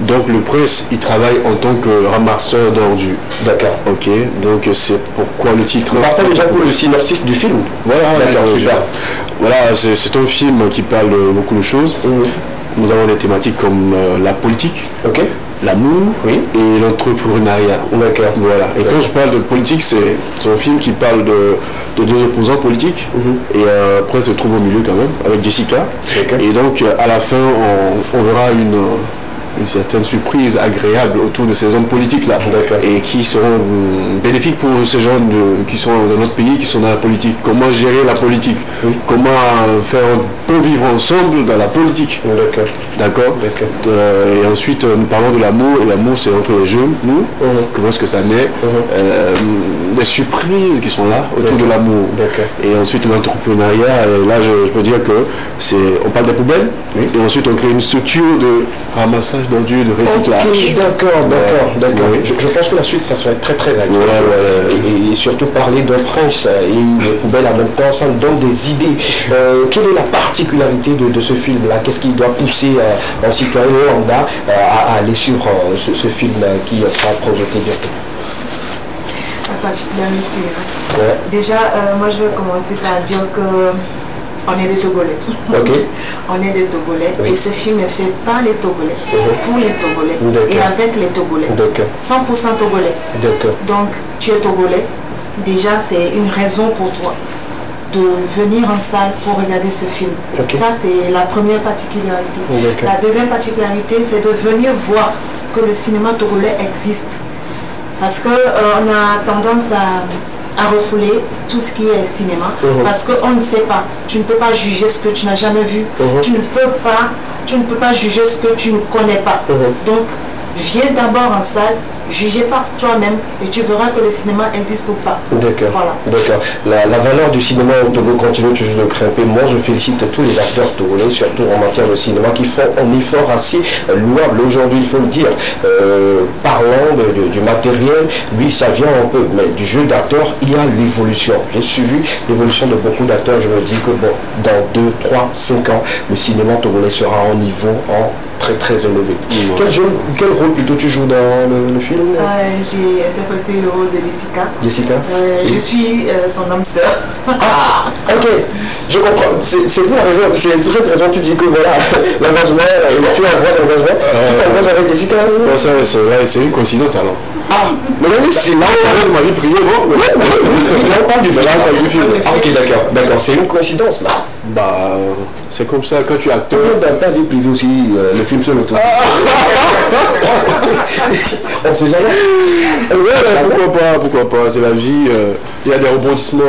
Donc le prince, il travaille en tant que ramasseur d'ordures. D'accord. Ok, donc c'est pourquoi le titre... Partons déjà pour le synopsis du film. Voilà, d'accord, super. Voilà, c'est un film qui parle de beaucoup de choses. Nous avons des thématiques comme la politique, Ok. l'amour et l'entrepreneuriat. D'accord. Voilà. Et quand je parle de politique, c'est un film qui parle de deux opposants politiques. Et après, se trouve au milieu quand même, avec Jessica. Et donc, à la fin, on verra une certaine surprise agréable autour de ces hommes politiques-là. Et qui seront bénéfiques pour ces gens qui sont dans notre pays, qui sont dans la politique. Comment gérer la politique? Comment faire un peu vivre ensemble dans la politique? D'accord. Et ensuite, nous parlons de l'amour. Et l'amour, c'est entre les jeunes, nous. Comment est-ce que ça naît? Des surprises qui sont là autour de l'amour. Et ensuite, l'entrepreneuriat. Et là, je peux dire que on parle des poubelles. Et ensuite, on crée une structure de ramassage d'ordures, de recyclage. Okay, d'accord. Je pense que la suite, ça serait très très agréable. Et surtout parler d'un prince et de poubelles en même temps, ça nous donne des idées. Quelle est la particularité de ce film-là? Qu'est-ce qui doit pousser un citoyen lambda à aller sur ce film qui sera projeté bientôt? La particularité. Déjà, moi je vais commencer par dire que on est des Togolais. On est des Togolais et ce film est fait par les Togolais, pour les Togolais et avec les Togolais. 100% Togolais. Donc tu es Togolais, déjà c'est une raison pour toi de venir en salle pour regarder ce film. Ça c'est la première particularité. La deuxième particularité c'est de venir voir que le cinéma togolais existe. Parce qu'on a tendance à refouler tout ce qui est cinéma parce qu'on ne sait pas. Tu ne peux pas juger ce que tu n'as jamais vu. Tu ne peux pas juger ce que tu ne connais pas. Donc, viens d'abord en salle juger par toi-même et tu verras que le cinéma existe ou pas. D'accord. Voilà. D'accord. La valeur du cinéma au Togo continue toujours de grimper. Moi, je félicite tous les acteurs togolais, surtout en matière de cinéma, qui font un effort assez louable aujourd'hui, il faut le dire. Parlant du matériel, oui, ça vient un peu, mais du jeu d'acteur, il y a l'évolution. J'ai suivi l'évolution de beaucoup d'acteurs. Je me dis que bon, dans 2, 3, 5 ans, le cinéma togolais sera en niveau très élevé. Quel rôle plutôt tu joues dans le film? J'ai interprété le rôle de Jessica. Jessica? Je suis son âme sœur. Ah, ok, je comprends. C'est pour la raison, c'est pour cette raison que tu dis que voilà, l'engagement, tu envoies l'engagement, tu t'engages avec Jessica. C'est une coïncidence alors. Ah, mais oui, c'est là on parle de ma vie privée, non? Là on parle du film. Ah, ok, d'accord, c'est une coïncidence là. Bah, c'est comme ça, quand tu es acteur. Dans ta vie privée aussi, le film sur le tour. On sait jamais. Pourquoi pas, c'est la vie. Il y a des rebondissements,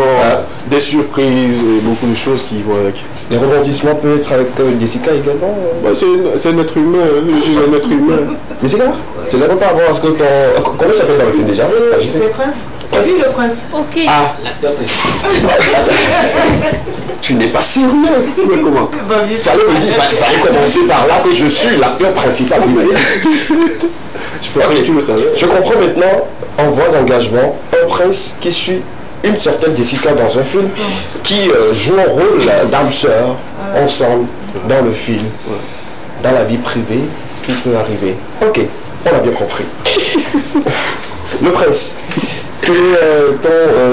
des surprises et beaucoup de choses qui vont avec. Les rebondissements peuvent être avec Jessica également. Bah, c'est un être humain, je suis un être humain. Jessica, tu n'aimes pas avoir ce que ton... Comment ça s'appelle dans le film déjà? C'est Prince. C'est lui le prince. Ok. Ah, L'acteur principal. tu n'es pas sérieux. Mais comment? Ça me dit, il fallait commencer par là que je suis l'acteur principal. Je pensais que tu le savais. Je comprends maintenant, en voie d'engagement, un prince qui suit une certaine Jessica dans un film, qui joue un rôle d'âme sœur ensemble dans le film. Dans la vie privée, tout peut arriver. Ok, on a bien compris. Le prince, quels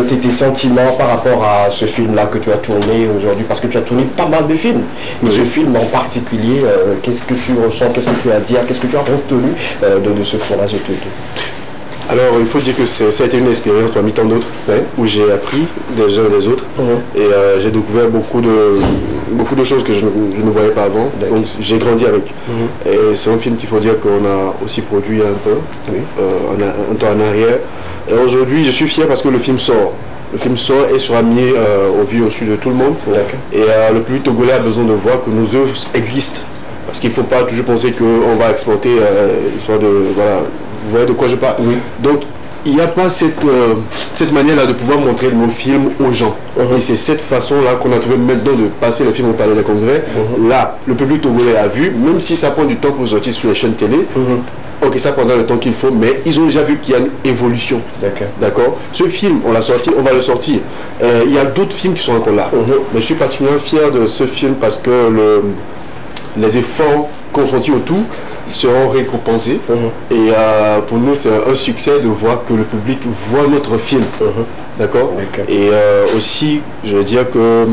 sont tes sentiments par rapport à ce film-là que tu as tourné aujourd'hui? Parce que tu as tourné pas mal de films. Mais ce film en particulier, qu'est-ce que tu ressens? Qu'est-ce que tu as à dire? Qu'est-ce que tu as retenu de ce tournage et tout? Alors, il faut dire que ça a été une expérience parmi tant d'autres, où j'ai appris des uns des autres, et j'ai découvert beaucoup de choses que je ne voyais pas avant, donc j'ai grandi avec. Et c'est un film qu'il faut dire qu'on a aussi produit un peu, un temps en arrière. Et aujourd'hui, je suis fier parce que le film sort. Le film sort et sera mis au vu au su de tout le monde. Et le public togolais a besoin de voir que nos œuvres existent. Parce qu'il ne faut pas toujours penser qu'on va exporter histoire de... Voilà, vous voyez de quoi je parle. Donc, il n'y a pas cette manière-là de pouvoir montrer nos films aux gens. Et c'est cette façon-là qu'on a trouvé maintenant de passer le film au Palais des Congrès. Là, le public togolais a vu, même si ça prend du temps pour sortir sur les chaînes télé, ok, ça prendra le temps qu'il faut, mais ils ont déjà vu qu'il y a une évolution. D'accord. Ce film, on l'a sorti, on va le sortir. Il y a d'autres films qui sont encore là. Mais je suis particulièrement fier de ce film parce que les efforts consentis au tout seront récompensés. Et pour nous, c'est un succès de voir que le public voit notre film. D'accord. Et aussi, je veux dire que...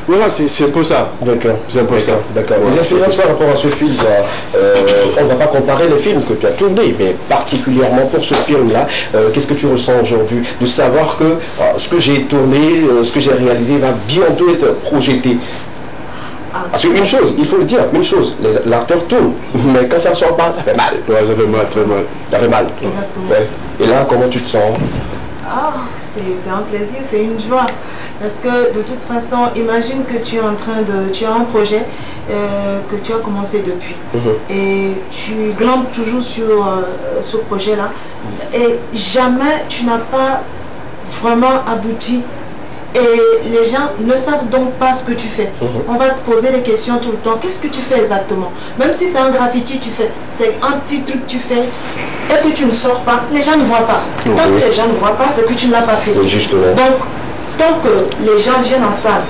voilà, c'est un peu ça. C'est un peu ça. Les expériences par rapport à ce film, on ne va pas comparer les films que tu as tournés, mais particulièrement pour ce film-là, qu'est-ce que tu ressens aujourd'hui de savoir que ce que j'ai tourné, ce que j'ai réalisé va bientôt être projeté? Parce qu'une chose, il faut le dire, une chose, l'acteur tourne, mais quand ça ne sort pas, ça fait mal. Ça fait mal, très mal. Ça fait mal. Exactement. Et là, comment tu te sens? C'est un plaisir, c'est une joie. Parce que de toute façon, imagine que tu es en train de... Tu as un projet que tu as commencé depuis. Et tu glandes toujours sur ce projet-là. Et jamais tu n'as pas vraiment abouti. Et les gens ne savent donc pas ce que tu fais. On va te poser des questions tout le temps. Qu'est-ce que tu fais exactement? Même si c'est un graffiti, tu fais. C'est un petit truc que tu fais et que tu ne sors pas. Les gens ne voient pas. Tant que les gens ne voient pas, c'est que tu ne l'as pas fait. Donc, tant que les gens viennent en salle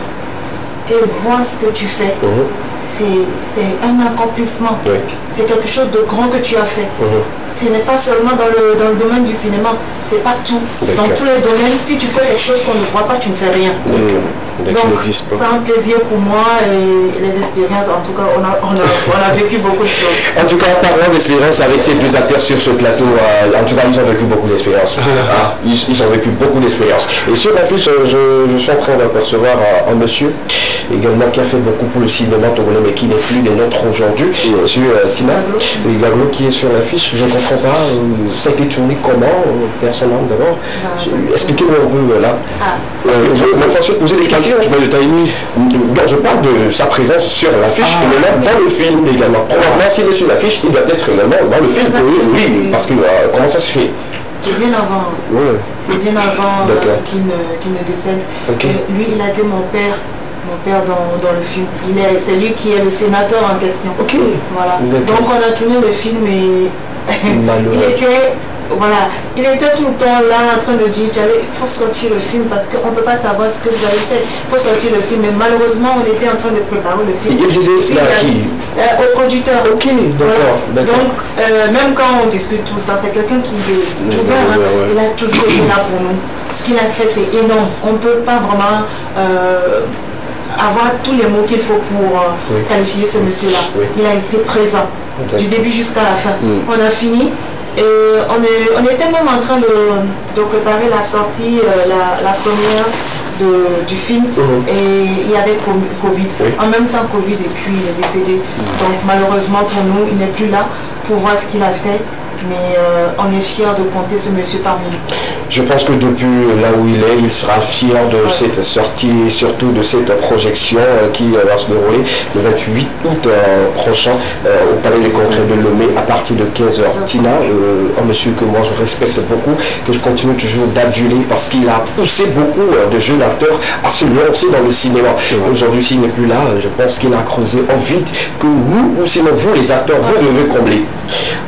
et voient ce que tu fais, c'est un accomplissement. C'est quelque chose de grand que tu as fait. Ce n'est pas seulement dans le domaine du cinéma, c'est partout. Dans tous les domaines, si tu fais quelque chose qu'on ne voit pas, tu ne fais rien. Donc, c'est un plaisir pour moi et les expériences, en tout cas, on a vécu beaucoup de choses. En tout cas, parlant d'expérience avec ces deux acteurs sur ce plateau, en tout cas, ils ont vécu beaucoup d'expérience. Ils ont vécu beaucoup d'expérience. Et sur l'affiche, je suis en train d'apercevoir un monsieur. également qui a fait beaucoup pour le cinéma togolais, mais qui n'est plus des nôtres aujourd'hui. Monsieur Tina, Gaglo qui est sur l'affiche, je ne comprends pas, ça a été tourné comment, personnellement d'abord. Expliquez-moi un peu là. Je vais poser des questions. Je parle de timing. Donc je parle de sa présence sur l'affiche, mais là dans le film également. Probablement s'il est sur l'affiche, il doit être également dans le film. Oui, parce que comment ça se fait? C'est bien avant. Ouais. C'est bien avant qu'il ne décède. Lui, il a été mon père dans le film. C'est lui qui est le sénateur en question. Voilà. Donc on a tourné le film et il était tout le temps là en train de dire il faut sortir le film parce qu'on ne peut pas savoir ce que vous avez fait. Il faut sortir le film. Mais malheureusement, on était en train de préparer le film. Il disait cela à qui? Au producteur. Ok, d'accord. Donc, même quand on discute tout le temps, c'est quelqu'un qui est ouvert. Il a toujours été là pour nous. Ce qu'il a fait, c'est énorme. On ne peut pas vraiment avoir tous les mots qu'il faut pour qualifier ce monsieur-là. Il a été présent du début jusqu'à la fin. On a fini. Et on était même en train de préparer la sortie, la première du film, et il y avait Covid. En même temps Covid, et puis il est décédé. Donc malheureusement pour nous, il n'est plus là pour voir ce qu'il a fait. Mais on est fiers de compter ce monsieur parmi nous. Je pense que depuis là où il est, il sera fier de cette sortie et surtout de cette projection qui va se dérouler le 28 août prochain au Palais des Congrès de Lomé à partir de 15h. Tina, un monsieur que moi je respecte beaucoup, que je continue toujours d'aduler parce qu'il a poussé beaucoup de jeunes acteurs à se lancer dans le cinéma. Aujourd'hui, s'il n'est plus là, je pense qu'il a creusé un vide que nous, ou sinon vous les acteurs, vous devez combler.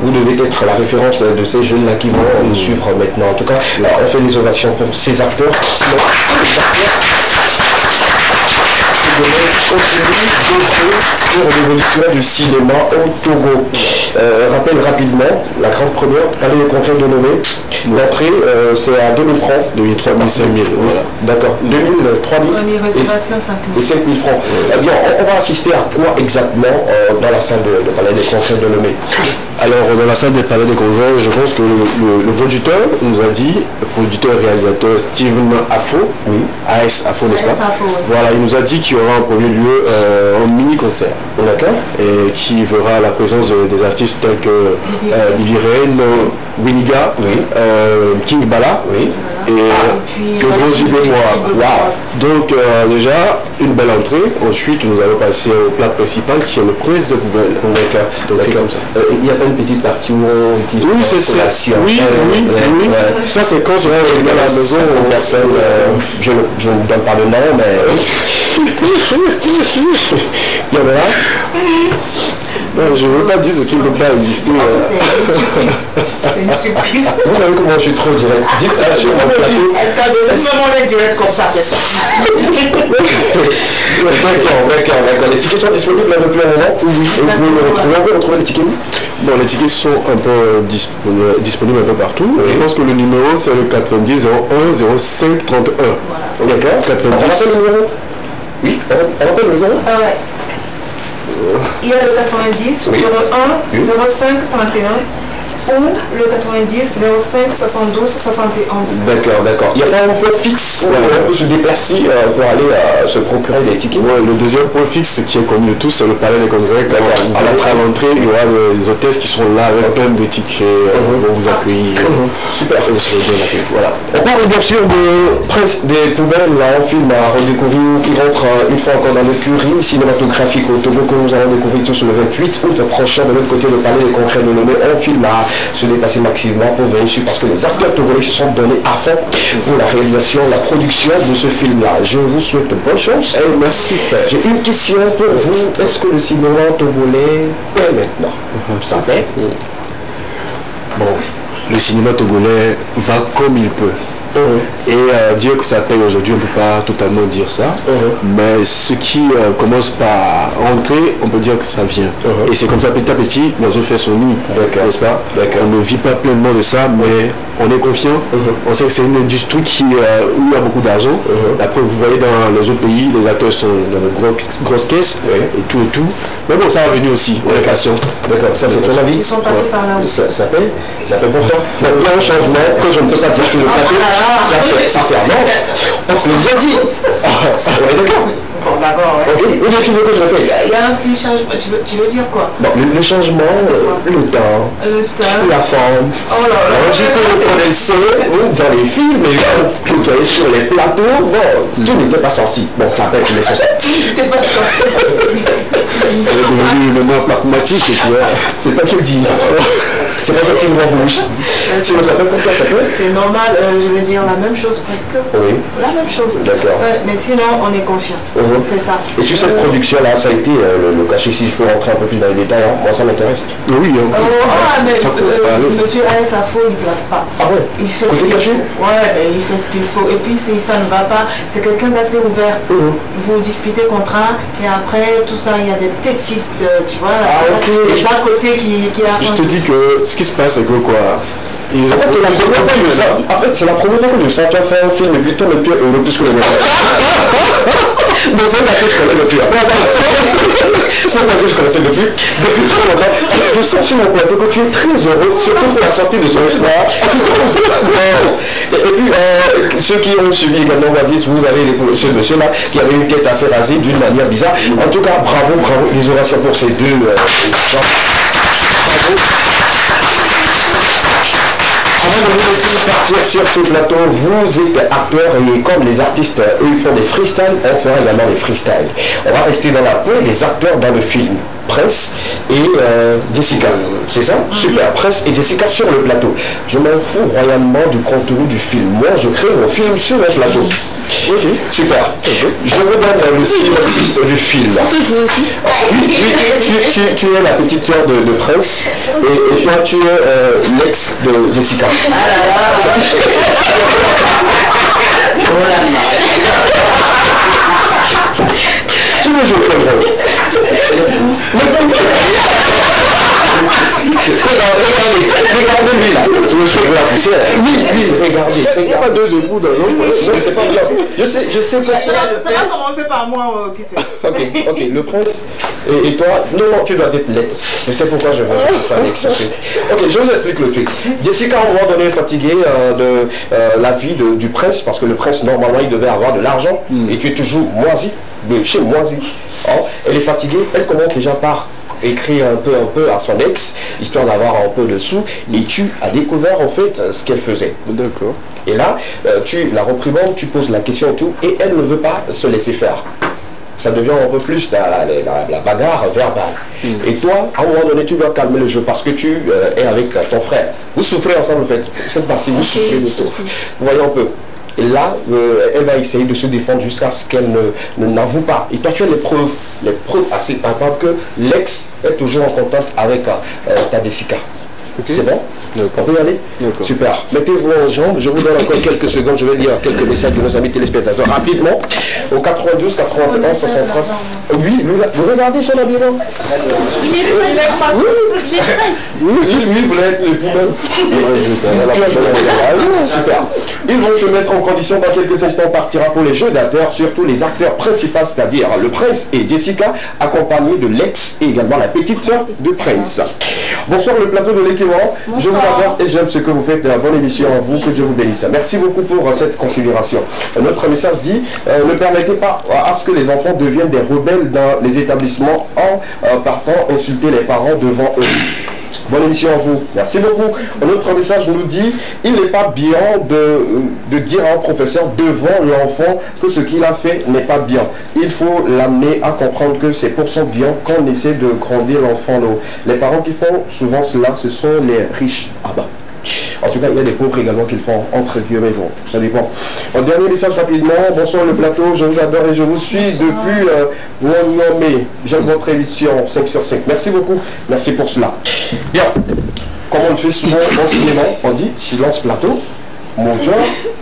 Vous devez être la référence de ces jeunes-là qui vont nous suivre maintenant. En tout cas, on fait des ovations pour ces acteurs. Sinon, pour l'évolution du cinéma au Togo. Rappelle rapidement, la grande première, Palais des Congrès de Lomé. L'entrée, c'est à 2000 francs. 2000, 3000, 5000. Voilà. D'accord. 2000, 3000 et 5000 francs. Eh bien, on va assister à quoi exactement dans la salle de Palais des Congrès de Lomé? Alors, dans la salle des Palais des Congrès, je pense que le producteur nous a dit, le producteur-réalisateur Steven Afo, AS Afo, n'est-ce pas? Voilà, il nous a dit qu'il y aura en premier lieu un mini-concert, d'accord, et qui verra la présence des artistes tels que Bibi Reine, Winiga, King Bala, et le gros Jibé Moab. Donc, déjà, une belle entrée. Ensuite, nous allons passer au plat principal qui est le prince de poubelle. Donc, c'est comme ça. Il y a pas une petite partie où on utilise oui. Ça, c'est quand je vais dans la maison aux personnes. Je ne donne pas le nom, mais. Il y en a là. Non, je ne veux pas dire ce qui ne peut pas exister. C'est une surprise. C'est une surprise. Vous savez comment je suis trop direct. Dites je sais pas même on est direct comme ça, c'est surprise. D'accord. Les tickets sont disponibles là depuis un moment. Oui. Et vous pouvez le retrouver. On peut retrouver les tickets. Bon, les tickets sont un peu disponibles un peu partout. Je pense que le numéro c'est le 90 01 05 31. Voilà. D'accord. 90. On rappelle le numéro. Oui. On rappelle le numéro. Il y a le 90 01 05 31 ou le 90 05 72 71. D'accord. Il n'y a pas un point fixe où on peut se déplacer pour aller se procurer des tickets? Le deuxième point fixe qui est connu de tous, c'est le Palais des Congrès. À l'entrée, il y aura des hôtesses qui seront là avec plein de tickets pour vous accueillir. Super. Voilà. On parle bien sûr de Prince des poubelles, là, un film à redécouvrir qui rentre une fois encore dans le curriculum cinématographique au Togo que nous allons découvrir tout sur le 28 août prochain de l'autre côté le Palais des Congrès de Lomé. Un film à se dépasser maximalement pour venir sur parce que les acteurs togolais se sont donnés à fond pour la réalisation, la production de ce film-là. Je vous souhaite bonne chance et merci. J'ai une question pour vous. Est-ce que le cinéma togolais paie maintenant? Ça paie? Bon, le cinéma togolais va comme il peut. Et dire que ça paye aujourd'hui, on ne peut pas totalement dire ça. Mais ce qui commence par rentrer, on peut dire que ça vient. Et c'est comme ça petit à petit, l'oiseau fait son nid, n'est-ce pas? On ne vit pas pleinement de ça, mais on est confiant. On sait que c'est une industrie où il y a beaucoup d'argent. Après, vous voyez dans les autres pays, les acteurs sont dans de grosses caisses et tout. Mais bon, ça va venir aussi, on est patient. D'accord, ça c'est ton avis? Ils sont passés par là aussi. Ça paye? Ça paye pourtant. Il y a bien un changement que je ne peux pas dire sur le plateau. Ça c'est sincèrement. On se l'a déjà dit. On est d'accord. d'accord. Ok, ou bien tu veux que je répète? Il y a un petit changement. Tu veux dire quoi? Bon, le changement, le temps, la forme. Oh là là. J'ai fait le connaisseur dans les films, mais quand tu es sur les plateaux, bon, tout n'était pas sorti. Bon, ça peut être une leçon. Tout n'était pas sorti. Elle est devenue maintenant pragmatique, tu vois. C'est pas que dit. C'est pas sorti de mon bouche. Sinon, ça peut pour toi, ça peut? C'est normal, je veux dire la même chose presque. Oui. La même chose. D'accord. Ouais, mais sinon, on est confiant. C'est ça. Et sur cette production-là, ça a été le cachet, si je peux rentrer un peu plus dans les détails, hein, moi ça m'intéresse. Oui, mais monsieur Safo, il ne blague pas. Ah ouais? Il fait ce qu'il faut. Ouais, il fait ce qu'il faut. Et puis si ça ne va pas, c'est quelqu'un d'assez ouvert. Vous discutez contrat et après tout ça, il y a des petites, tu vois, des à côté qui je te dis que ce qui se passe, c'est que quoi? En fait, c'est la première fois que ça. En fait, c'est la première fois que ça. Tu as fait un film et puis tu as le plus heureux plus que le mien. Non, c'est un que je connais depuis. C'est un que je connaissais depuis très longtemps. Je sens sur mon plateau que tu es très heureux, surtout pour la sortie de son espoir. Et puis, ceux qui ont suivi également Oasis, vous avez ce monsieur-là qui avait une tête assez rasée d'une manière bizarre. En tout cas, bravo, des orations pour ces deux gens. Bravo. Avant de vous laisser partir sur ce plateau, vous êtes acteurs et comme les artistes, eux, ils font des freestyles, on fera également des freestyles. On va rester dans la peau des acteurs dans le film. Prince et Jessica, c'est ça? Super, Prince et Jessica sur le plateau. Je m'en fous royalement du contenu du film. Moi, je crée mon film sur le plateau. Ok, super. Je vous donne le synopsis du film. On peut jouer aussi. Oui, tu es la petite sœur de Prince et toi tu es l'ex de Jessica. Tu veux jouer quel rôle? Regardez-lui là. Je me suis la poussière. Oui, regardez. Il n'y a pas deux époux dans l'autre. Non, c'est pas bien. Je sais pas. Ça va commencer par moi, qui c'est? Ok, le prince. Et toi, non, tu dois être l'ex. Je sais pourquoi je veux faire l'ex en fait. Ok, je vous explique le truc. Jessica, à un moment donné, est fatiguée de la vie du prince, parce que le prince, normalement, il devait avoir de l'argent. Et tu es toujours moisi, de chez moisi. Elle est fatiguée, elle commence déjà par écrire un peu à son ex, histoire d'avoir un peu de sous, et tu as découvert en fait ce qu'elle faisait. D'accord. Et là, tu la reprimandes, tu poses la question et tout, et elle ne veut pas se laisser faire. Ça devient un peu plus la bagarre verbale. Et toi, à un moment donné, tu dois calmer le jeu parce que tu es avec ton frère. Vous souffrez ensemble, en fait. Cette partie, vous souffrez de tout. Vous voyez un peu. Et là, elle va essayer de se défendre jusqu'à ce qu'elle n'avoue pas. Et toi, tu as les preuves assez palpables que l'ex est toujours en contact avec ta Jessica. Okay. C'est bon? On peut y aller? Super. Mettez-vous en jambes. Je vous donne encore quelques secondes. Je vais lire quelques messages de nos amis téléspectateurs rapidement. Au 92, 91, 63. Oui, vous regardez son habillement? Il est presse. Oui, vous l'êtes le plus super. Ils vont se mettre en condition dans quelques instants. On partira pour les jeux d'acteurs, surtout les acteurs principaux, c'est-à-dire le prince et Jessica, accompagnés de l'ex et également la petite soeur de prince. Bonsoir le plateau de l'équivalent. Je vous adore et j'aime ce que vous faites. Bonne émission à vous, que Dieu vous bénisse. Merci beaucoup pour cette considération. Notre message dit ne permettez pas à ce que les enfants deviennent des rebelles dans les établissements en partant insulter les parents devant eux. Bonne émission à vous. Merci beaucoup. Notre message nous dit il n'est pas bien de dire à un professeur devant l'enfant que ce qu'il a fait n'est pas bien. Il faut l'amener à comprendre que c'est pour son bien qu'on essaie de grandir l'enfant. Les parents qui font souvent cela, ce sont les riches. Ah bah. En tout cas, il y a des pauvres également qui le font entre guillemets. Bon, ça dépend. Un dernier message rapidement. Bonsoir le plateau, je vous adore et je vous suis depuis mai. J'aime votre émission 5 sur 5. Merci beaucoup. Merci pour cela. Bien. Comme on le fait souvent dans le cinéma, on dit silence plateau. Monteur,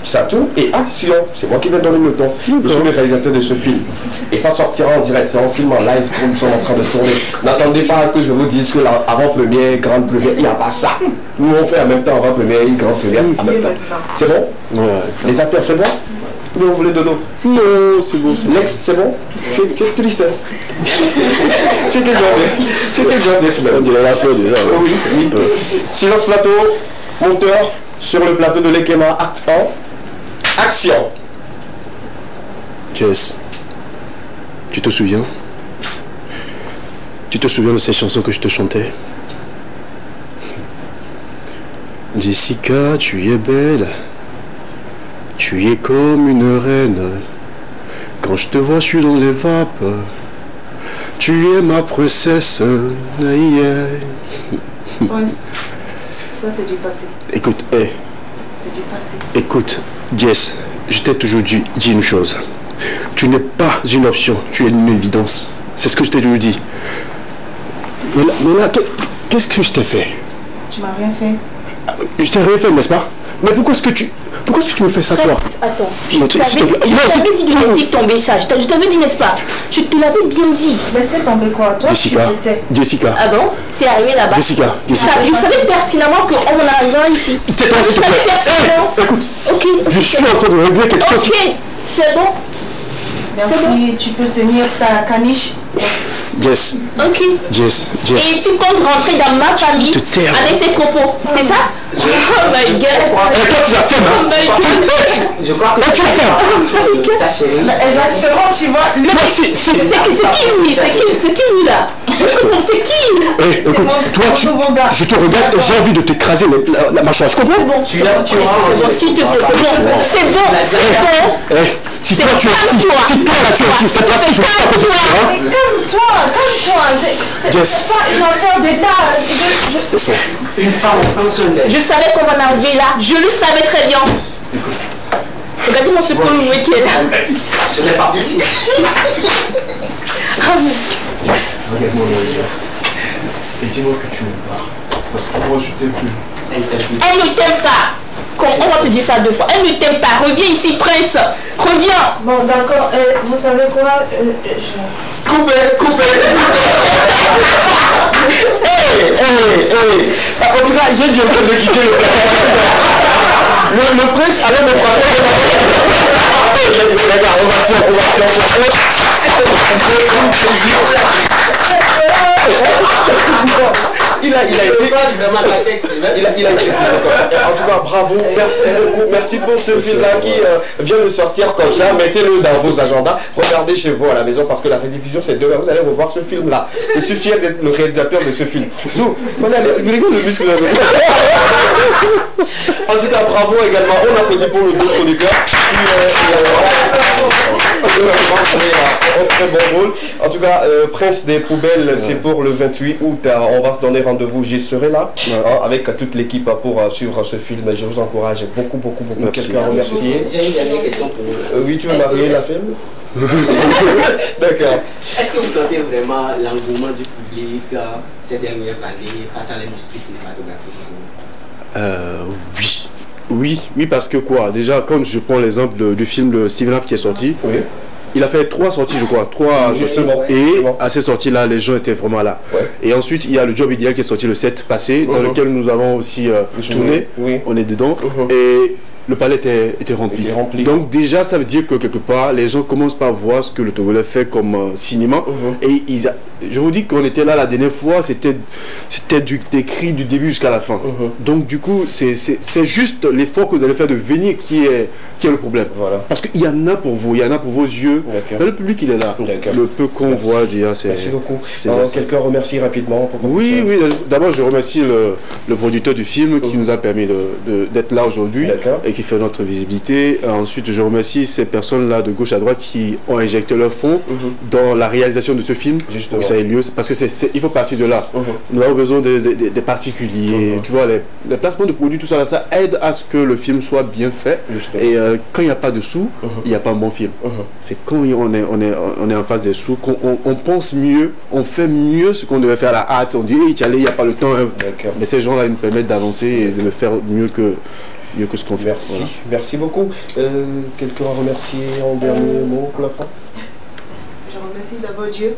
ça tourne et action. C'est moi qui vais donner le temps. Je suis le réalisateur de ce film. Et ça sortira en direct. C'est un film en live que nous sommes en train de tourner. N'attendez pas que je vous dise que l'avant-première, grande première, il n'y a pas ça. Nous on fait en même temps avant-première et grande première en même temps. C'est bon? Les acteurs, c'est bon? Ou bien vous voulez de l'eau? Non, c'est bon. L'ex, c'est bon? Tu es triste. Tu étais déjà bien. On dirait la peur déjà. Oui. Silence plateau, monteur. Sur le plateau de l'Ekema, acte 1, action. Yes. Tu te souviens? Tu te souviens de ces chansons que je te chantais? Jessica, tu es belle. Tu es comme une reine. Quand je te vois, je suis dans les vapes. Tu es ma princesse. Ça c'est du passé. Écoute, c'est du passé. Écoute, Jess, je t'ai toujours dit une chose. Tu n'es pas une option, tu es une évidence. C'est ce que je t'ai toujours dit. Mais là, qu'est-ce que je t'ai fait? Tu m'as rien fait. Je t'ai rien fait, n'est-ce pas? Mais pourquoi est-ce que tu me fais ça, toi? Attends, je t'avais dit de laisser tomber ça. Je t'avais dit, n'est-ce pas? Je te l'avais bien dit. Laissez tomber quoi? Toi, Jessica. Ah bon? C'est arrivé là-bas. Jessica. Je savais pertinemment qu'on arrivera ici. Je savais pertinemment. Ok. Je suis en train de régler quelque chose. Ok, c'est bon. Merci, tu peux tenir ta caniche. Jess. Ok. Jess. Et tu comptes rentrer dans ma famille avec ces propos, c'est ça? Oh my god. Et toi tu l'as fait, oh my god. Je crois que tu l'as fait. Ta chérie. Exactement, tu vois. C'est qui lui? C'est qui lui là? C'est qui? Écoute, toi je te regarde et j'ai envie de t'écraser la mâchoire. Tu comprends? C'est bon, s'il te plaît, c'est bon. Si toi tu es ici, c'est parce que je vais pas te dire. Calme-toi. C'est pas une affaire d'État. Une femme pensionnaire. Je savais qu'on en arrivait là. Je le savais très bien. Regardez-moi ce pauvre qui est là. Ce n'est pas possible. Regarde-moi dans les yeux. Et dis-moi que tu m'aimes pas. Parce que moi je t'aime toujours. Elle ne t'aime pas. On va te dire ça 2 fois. Elle ne t'aime pas. Reviens ici, prince. Reviens. Bon, d'accord. Vous savez quoi? Coupez. En tout cas, j'ai dit de quitter le plateau. Le prince allait me frapper. Regarde, on va Il a été en tout cas bravo, merci beaucoup, merci pour ce film là qui vient de sortir comme ça. Mettez-le dans vos agendas, regardez chez vous à la maison parce que la rediffusion c'est demain, vous allez revoir ce film là. Je suis fier d'être le réalisateur de ce film. Donc, voilà, le muscle. En tout cas bravo également, on applaudit pour le deux producteurs un très bon rôle. En tout cas, Prince des poubelles, c'est pour le 28 août. On va se donner rendez-vous. J'y serai là avec toute l'équipe pour suivre ce film. Je vous encourage beaucoup. Quelqu'un à remercier. J'ai une dernière question pour vous. Oui, tu veux marier la film? D'accord. Est-ce que vous sentez vraiment l'engouement du public ces dernières années face à l'industrie cinématographique? Oui, parce que quoi? Déjà, quand je prends l'exemple du film de Steven Haft qui est sorti, il a fait 3 sorties, je crois. 3 sorties. Et à ces sorties-là, les gens étaient vraiment là. Et ensuite, il y a le Job Idéal qui est sorti le 7 passé, dans lequel nous avons aussi tourné. On est dedans. Et le palais était rempli. Donc déjà, ça veut dire que quelque part, les gens commencent par voir ce que le Togolais fait comme cinéma. Et je vous dis qu'on était là la dernière fois, c'était des cris du début jusqu'à la fin. Donc du coup, c'est juste l'effort que vous allez faire de venir qui est le problème. Voilà. Parce qu'il y en a pour vous, il y en a pour vos yeux. Mais le public, il est là. Le peu qu'on voit, c'est... Merci beaucoup. Quelqu'un remercie rapidement pour Oui. D'abord, je remercie le producteur du film qui nous a permis d'être là aujourd'hui et qui fait notre visibilité. Ensuite, je remercie ces personnes-là de gauche à droite qui ont injecté leur fonds dans la réalisation de ce film. Justement. Ça ait lieu, parce que il faut partir de là. Nous avons besoin des particuliers, tu vois, les placements de produits, tout ça, ça aide à ce que le film soit bien fait. Et quand il n'y a pas de sous, il n'y a pas un bon film. C'est quand on est en face des sous qu'on pense mieux, on fait mieux ce qu'on devait faire à la hâte. On dit, hey, il n'y a pas le temps. Mais ces gens-là, ils nous permettent d'avancer et de le faire mieux que ce qu'on fait. Merci beaucoup. Quelqu'un à remercier en dernier mot pour la fin? Je remercie d'abord Dieu,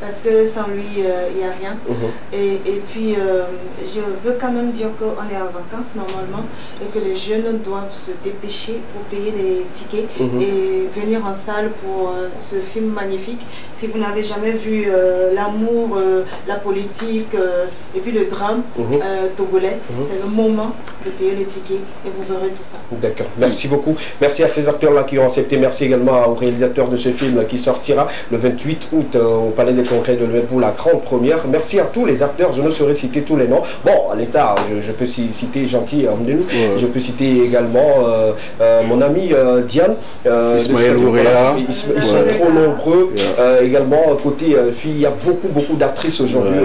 parce que sans lui, il n'y a rien. Et puis, je veux quand même dire qu'on est en vacances normalement et que les jeunes doivent se dépêcher pour payer les tickets et venir en salle pour ce film magnifique. Si vous n'avez jamais vu l'amour, la politique et puis le drame togolais, c'est le moment de payer les tickets et vous verrez tout ça. D'accord, merci beaucoup. Merci à ces acteurs-là qui ont accepté. Merci également au réalisateur de ce film qui sortira le 28 août au Palais des Congrès de Louvain pour la grande première. Merci à tous les acteurs, je ne saurais citer tous les noms. Bon, à l'instar, je peux citer Gentil Amdenou, je peux citer également mon ami Diane, Ismaël Ourea. Ils sont trop nombreux. Également, côté filles, il y a beaucoup d'actrices aujourd'hui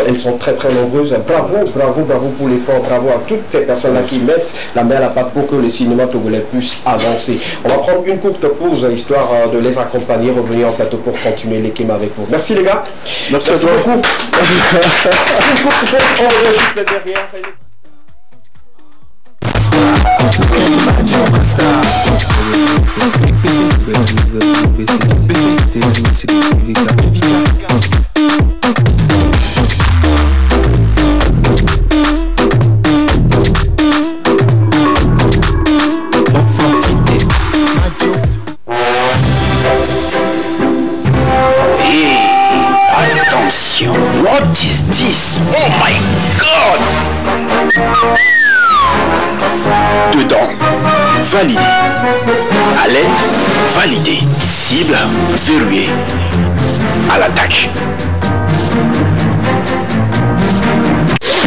elles sont très nombreuses. Bravo pour l'effort, bravo à toutes ces personnes-là qui mettent la main à la pâte pour que le cinéma togolais puisse avancer. On va prendre une courte pause, histoire de les accompagner, revenir en plateau pour continuer l'équipe avec vous. Merci les gars. Merci beaucoup. Une courte pause, on revient juste derrière. Attention, what is this? Oh my God! Dedans, validé. Haleine, validé. Cible, verrouillée. À l'attaque.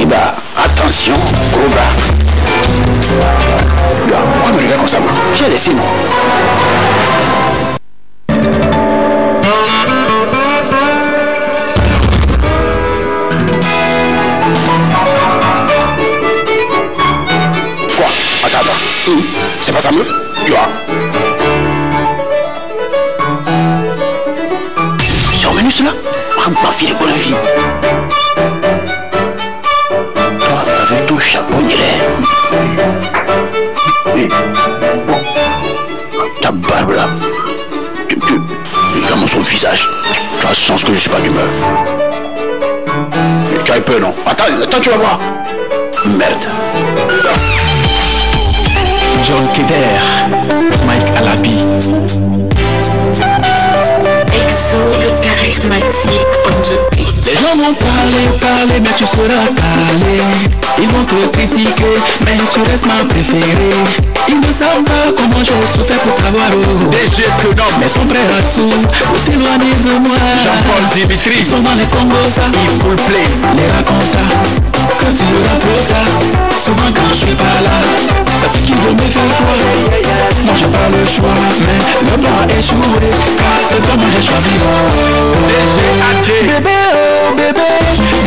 Et bah, attention, gros bras. Pourquoi me regarde comme ça, moi? J'ai laissé, moi. C'est pas ça, meuf? C'est revenu cela? Ma fille est bonne vie. Toi, avec ton chapeau, il est. Ta barbe là. Regarde son visage. Tu as chance que je suis pas d'humeur. Tu as peur, non? Attends, tu vas voir. Merde. John Keder, Mike Alabi. Exo, le charismatique on the beat. Les gens vont parler, mais tu seras calé. Ils vont te critiquer, mais tu restes ma préférée. Ils ne savent pas comment j'ai souffert pour t'avoir. Mais sont prêts à tout pour t'éloigner de moi. Jean-Paul Dimitri. Ils sont dans les combos, ça. Ils full place. Les raconta que tu rentres tard. Souvent quand je suis pas là, c'est ce qui veut me faire croire. Moi j'ai pas le choix, mais le plan a échoué, car c'est toi moi j'ai choisi. Bébé, oh bébé,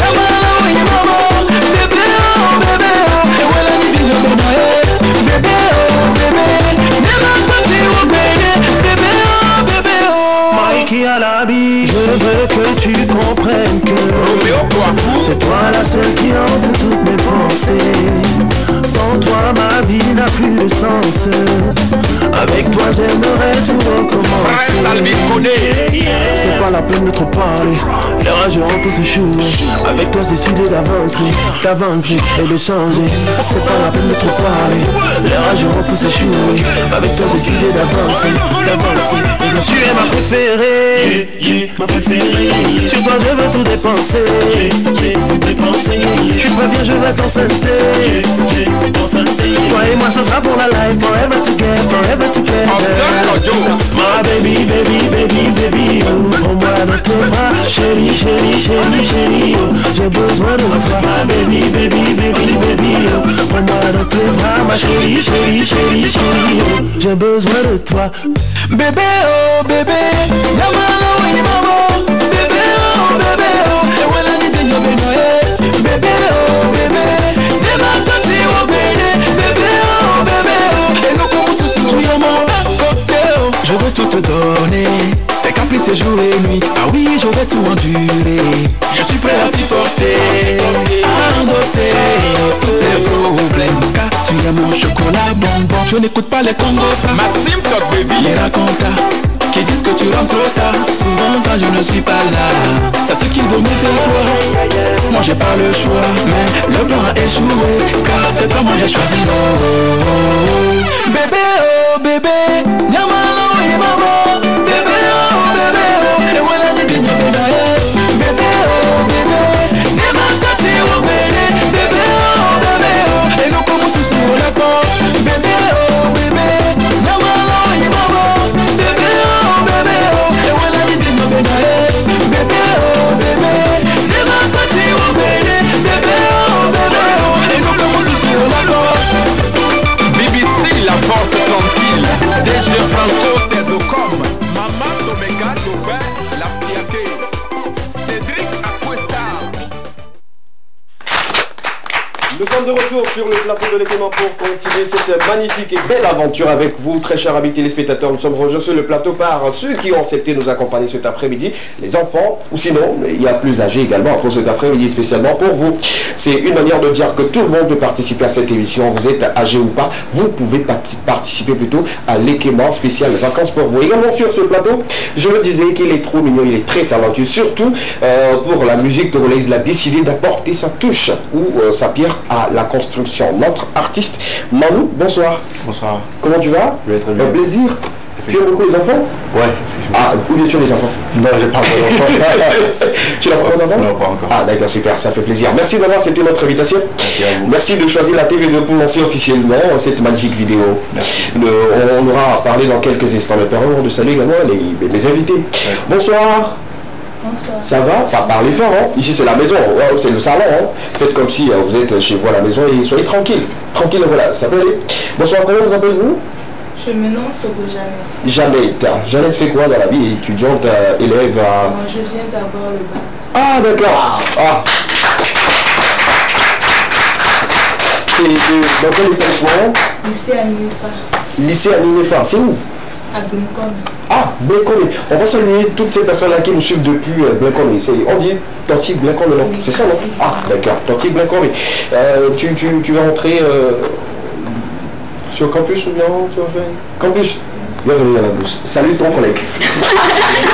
Yamala, oui maman. Bébé, oh bébé, et voilà ni vie de bonheur. Bébé, oh bébé, Nema Tati, oh bébé. Bébé, oh bébé, oh Mikey Alabi, je veux que tu comprennes que c'est toi la seule qui hante toutes mes pensées. Sans toi ma vie n'a plus de sens. Avec toi j'aimerais tout recommencer. C'est pas la peine de trop parler. Les rages ont tous échoué. Avec toi j'ai décidé d'avancer et de changer. C'est pas la peine de trop parler. Les rages ont tous échoué. Avec toi j'ai décidé d'avancer et de changer. Tu es ma préférée, ma préférée. Sur toi je veux tout dépenser. Je suis pas bien, je vais consulter. Toi et moi ça sera pour la life. Forever together. My baby, baby, baby, baby, oh. Prends-moi dans tes bras, chérie, chérie, chérie, chérie, oh. J'ai besoin de toi, my baby, baby, baby, baby, oh. Prends-moi dans tes bras, ma chérie, chérie, chérie, chérie, oh. J'ai besoin de toi. Bébé, oh bébé, Yamala, oui maman. Bébé, oh bébé, oh, et voilà ni de nous. Bébé, oh bébé, Nema Tati, oh bébé. Bébé, oh bébé, oh, et nous comme sous sous mon côté, oh. Je veux tout te donner, tes caprices et jour et nuit. Ah oui, je vais tout endurer. Je suis prêt à supporter, à endosser tous tes problèmes. Car tu es mon chocolat bonbon. Je n'écoute pas les congos, ça. Ma sim top baby. Les raconta qui disent que tu rentres trop tard. Souvent quand je ne suis pas là, c'est ce qu'ils veulent me faire croire. Moi j'ai pas le choix, mais le plan a échoué, car c'est toi moi j'ai choisi. Bébé, oh bébé, Yamala, oui maman. Bébé, oh bébé, oh, et voilà les bignes de Noël. Bébé, oh bébé, Nema Tati, oh bébé. Bébé, oh bébé, oh, et nous comme sous sur la porte. Bébé, oh bébé, Yamala, oui maman. Bébé, oh bébé, oh. Nous sommes de retour sur le plateau de l'équipement pour continuer cette magnifique et belle aventure avec vous, très chers amis téléspectateurs. Nous sommes rejoints sur le plateau par ceux qui ont accepté de nous accompagner cet après-midi, les enfants, ou sinon, il y a plus âgés également pour cet après-midi spécialement pour vous. C'est une manière de dire que tout le monde peut participer à cette émission. Vous êtes âgé ou pas, vous pouvez participer plutôt à l'équipement spécial vacances pour vous. Également sur ce plateau, je me disais qu'il est trop mignon, il est très talentueux, surtout pour la musique togolaise. Il a décidé d'apporter sa touche ou sa pierre à la construction. Notre artiste Manu, bonsoir. Bonsoir. Comment tu vas? Je vais très bien. Un plaisir. Tu aimes beaucoup les enfants? Ouais. Ah, où es-tu les enfants? Non, j'ai pas encore d'enfants. Tu n'as pas encore d'enfants? Non, pas encore. Ah, d'accord, super, ça fait plaisir. Merci d'avoir accepté notre invitation. Merci à vous. Merci de choisir la TV2 pour lancer officiellement cette magnifique vidéo. Merci. On aura parlé dans quelques instants. Mais permettez-moi de saluer également mes invités. Ouais. Bonsoir. Bonsoir. Ça va? Pas parler fort, hein? Ici c'est la maison, c'est le salon, hein? Faites comme si vous êtes chez vous à la maison et soyez tranquille. Tranquille, voilà, ça peut aller. Bonsoir, comment vous appelez-vous? Je me nomme Sogo Jeannette. Jeannette. Jeannette fait quoi dans la vie? Étudiante, élève Je viens d'avoir le bac. Ah, d'accord. Ah. C'est dans quel établissement? Lycée à Ninefa. Lycée à Ninefa, c'est où? À Blincone. Ah, Blincone. On va saluer toutes ces personnes-là qui nous suivent depuis Blincone. On dit Tantique Blincone, non? C'est ça, non? Ah, d'accord. Tantique Blincone. Tu vas rentrer sur campus ou bien tu vas faire campus? Bienvenue à la bourse. Salut ton collègue.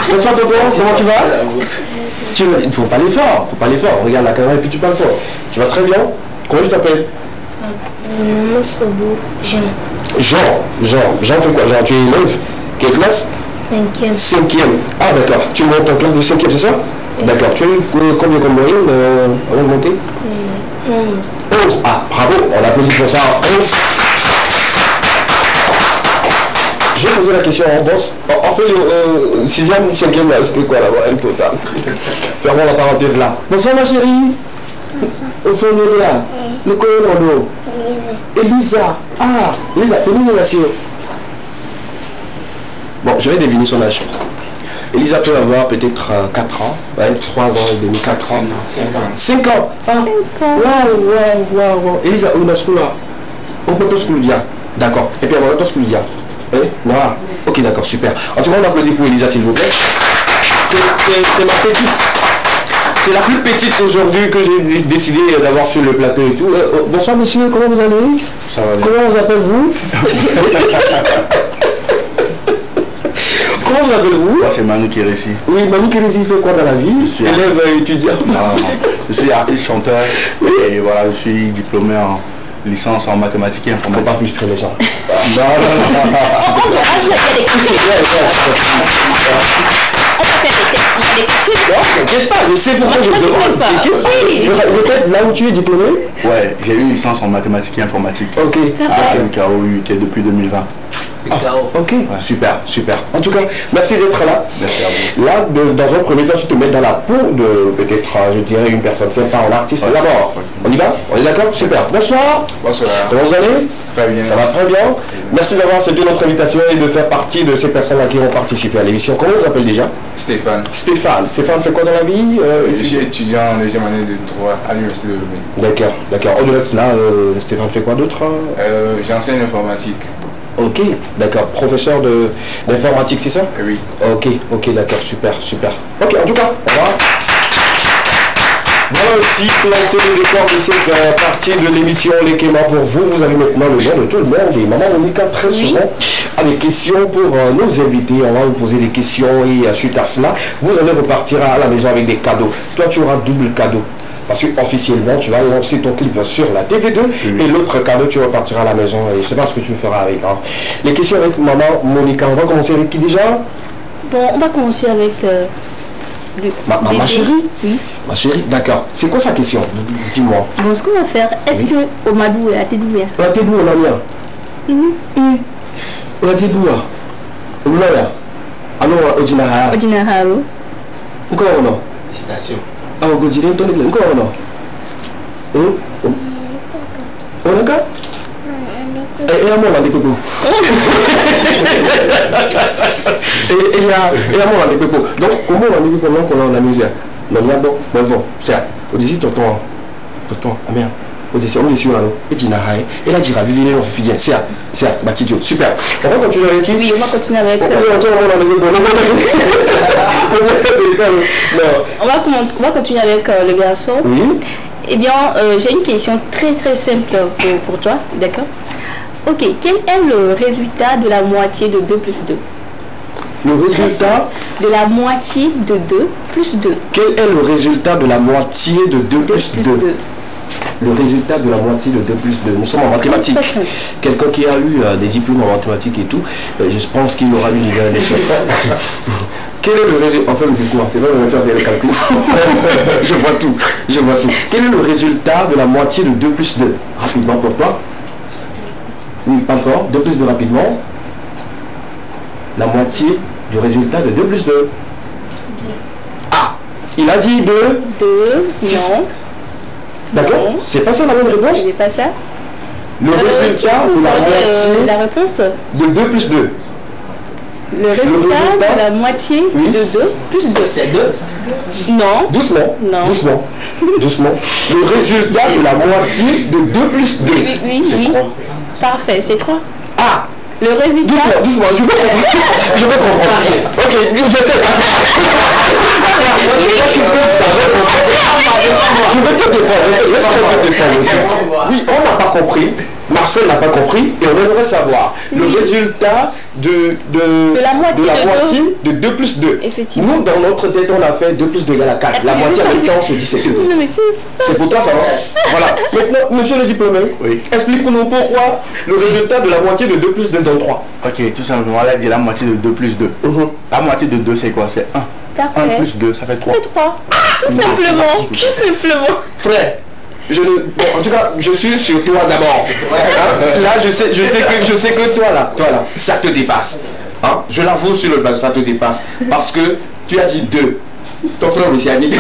Bonsoir tonton, comment tu vas? Il ne faut pas les fort, regarde la caméra et puis tu parles fort. Tu vas très bien. Comment tu t'appelles? Mon nom Sobo Jean. Jean fait quoi? Jean, tu es élève? Quelle classe? 5e. 5e. Ah d'accord, tu montes en classe de 5e, c'est ça? D'accord, tu as eu combien comme moyenne avant de monter? 11. 11. Ah, bravo, on applaudit pour ça. 11. Je vais poser la question en boss. En fait, 6e, 5e, c'était quoi là-bas, total. Fermons la parenthèse là. Bonsoir ma chérie. Au fond de là. Le commando. Elisa. Ah, Elisa, quelle nation? Bon, je vais deviner son âge. Elisa peut avoir peut-être 4 ans, 3 ans et demi, 4 ans. 5 ans. 5 ans. Ah. 5 ans. Waouh. Elisa, où est-ce que là? On peut tous le dire. D'accord. Et puis on va tous le dire. Voilà. Ok, d'accord, super. En tout cas, on applaudit pour Elisa, s'il vous plaît. C'est ma petite. C'est la plus petite aujourd'hui que j'ai décidé d'avoir sur le plateau et tout. Bonsoir monsieur, comment vous allez? Ça va bien. Comment vous appelez-vous? Comment vous appelez-vous? Moi c'est Manu Kérési. Oui, Manu Kérési fait quoi dans la vie? Je suis élève étudiant. Non. Je suis artiste chanteur et voilà, je suis diplômé en licence en mathématiques et informatique. Faut pas frustrer les gens. On verra, je vais faire des questions. On va faire des questions. Non, t'inquiète pas, je sais pourquoi je te demande. Répète, là où tu es diplômé? Ouais, j'ai eu une licence en mathématiques et informatique. Ok. À MKO UT depuis 2020. Ah, ok, ouais. Super. En tout cas, merci d'être là. Merci à vous. Là, dans un premier temps, tu te mets dans la peau de peut-être, je dirais, une personne sympa, un artiste d'abord. On y va? On est d'accord? Super. Bonsoir. Bonsoir. Comment vous allez? Très bien. Ça va très bien. Merci d'avoir accepté notre invitation et de faire partie de ces personnes-là qui vont participer à l'émission. Comment vous appelez déjà? Stéphane. Stéphane fait quoi dans la vie? Je suis étudiant en deuxième année de droit à l'université de Lomé. D'accord. Au-delà de cela, Stéphane fait quoi d'autre? J'enseigne l'informatique. Ok, d'accord. Professeur d'informatique, c'est ça? Oui. Ok, d'accord, super. Ok, en tout cas, au revoir. Voilà aussi planté le décor de cette partie de l'émission Les Kémas pour vous. Vous avez maintenant le nom de tout le monde et Maman Monica très souvent a des questions pour nos invités. On va vous poser des questions et suite à cela, vous allez repartir à la maison avec des cadeaux. Toi, tu auras double cadeau. Parce qu'officiellement, tu vas lancer ton clip sur la TV2 et l'autre cadeau, tu repartiras à la maison et je sais pas ce que tu feras avec. Hein. Les questions avec Maman Monica, on va commencer avec qui déjà? Bon, on va commencer avec... ma chérie? Oui. Ma chérie, d'accord. C'est quoi sa question? Dis-moi. Bon, ce qu'on va faire, est-ce que Omadou est à Tédouia? On a Tédou, on a bien. On a Tédou, on a bien. Alors, Odinaharo. Odinaharo. Encore non? Station. Ah, on va dire encore non? On a quoi? Et à moi, on a des pépos. Et à moi, on a des pépos. Donc, comment on a des pépos? Donc, on a la misère. Non, bon, c'est ça. On dit, tonton, ah merde. On est sûr là, et Dinahaï, et la dira, vivez on fait bien, c'est Batidio, super. On va continuer avec qui? Oui, on va continuer avec. On va continuer avec le garçon. Oui. Eh bien, j'ai une question très très simple pour toi, d'accord? Ok, quel est le résultat de la moitié de 2 plus 2? Le résultat de la moitié de 2 plus 2. Quel est le résultat de la moitié de 2 plus 2? Le résultat de la moitié de 2 plus 2. Nous sommes en mathématiques. Quelqu'un qui a eu des diplômes en mathématiques et tout, je pense qu'il aura une idée des choses. Quel est le résultat? Enfin, justement, c'est vrai, tu as fait le calcul. Je vois tout. Quel est le résultat de la moitié de 2 plus 2? Rapidement pour toi. Oui, pas fort. 2 plus 2 rapidement. La moitié du résultat de 2 plus 2. Ah, il a dit 2. 2, non. D'accord. C'est pas ça la bonne réponse? C'est pas ça. Le résultat de la moitié la réponse de 2 plus 2. Le résultat de la moitié de 2 plus 2. C'est 2. Non. Doucement. Non. Doucement. Le résultat de la moitié de 2 plus 2. Oui. Parfait, c'est 3. Ah. Le résultat... Doucement, je veux comprendre. Ok, je sais. Je vais te défendre. Oui, on n'a pas compris. Marcel n'a pas compris et on aimerait savoir le résultat de la moitié de 2 plus 2. Nous, dans notre tête, on a fait 2 plus 2 égale à 4. La moitié en même temps, on se dit c'est 2. C'est pour toi, ça va? Voilà. Maintenant, monsieur le diplômé, explique-nous pourquoi le résultat de la moitié de 2 plus 2 donne 3. Ok, tout simplement, là, il dit la moitié de 2 plus 2. La moitié de 2, c'est quoi? C'est 1. 1 plus 2, ça fait 3. Ça fait 3. Tout simplement. Frère. En tout cas, je suis sur toi d'abord. Là, je sais que toi là, ça te dépasse. Hein? Je l'avoue sur le plan, ça te dépasse. Parce que tu as dit 2. Ton frère aussi a dit 2.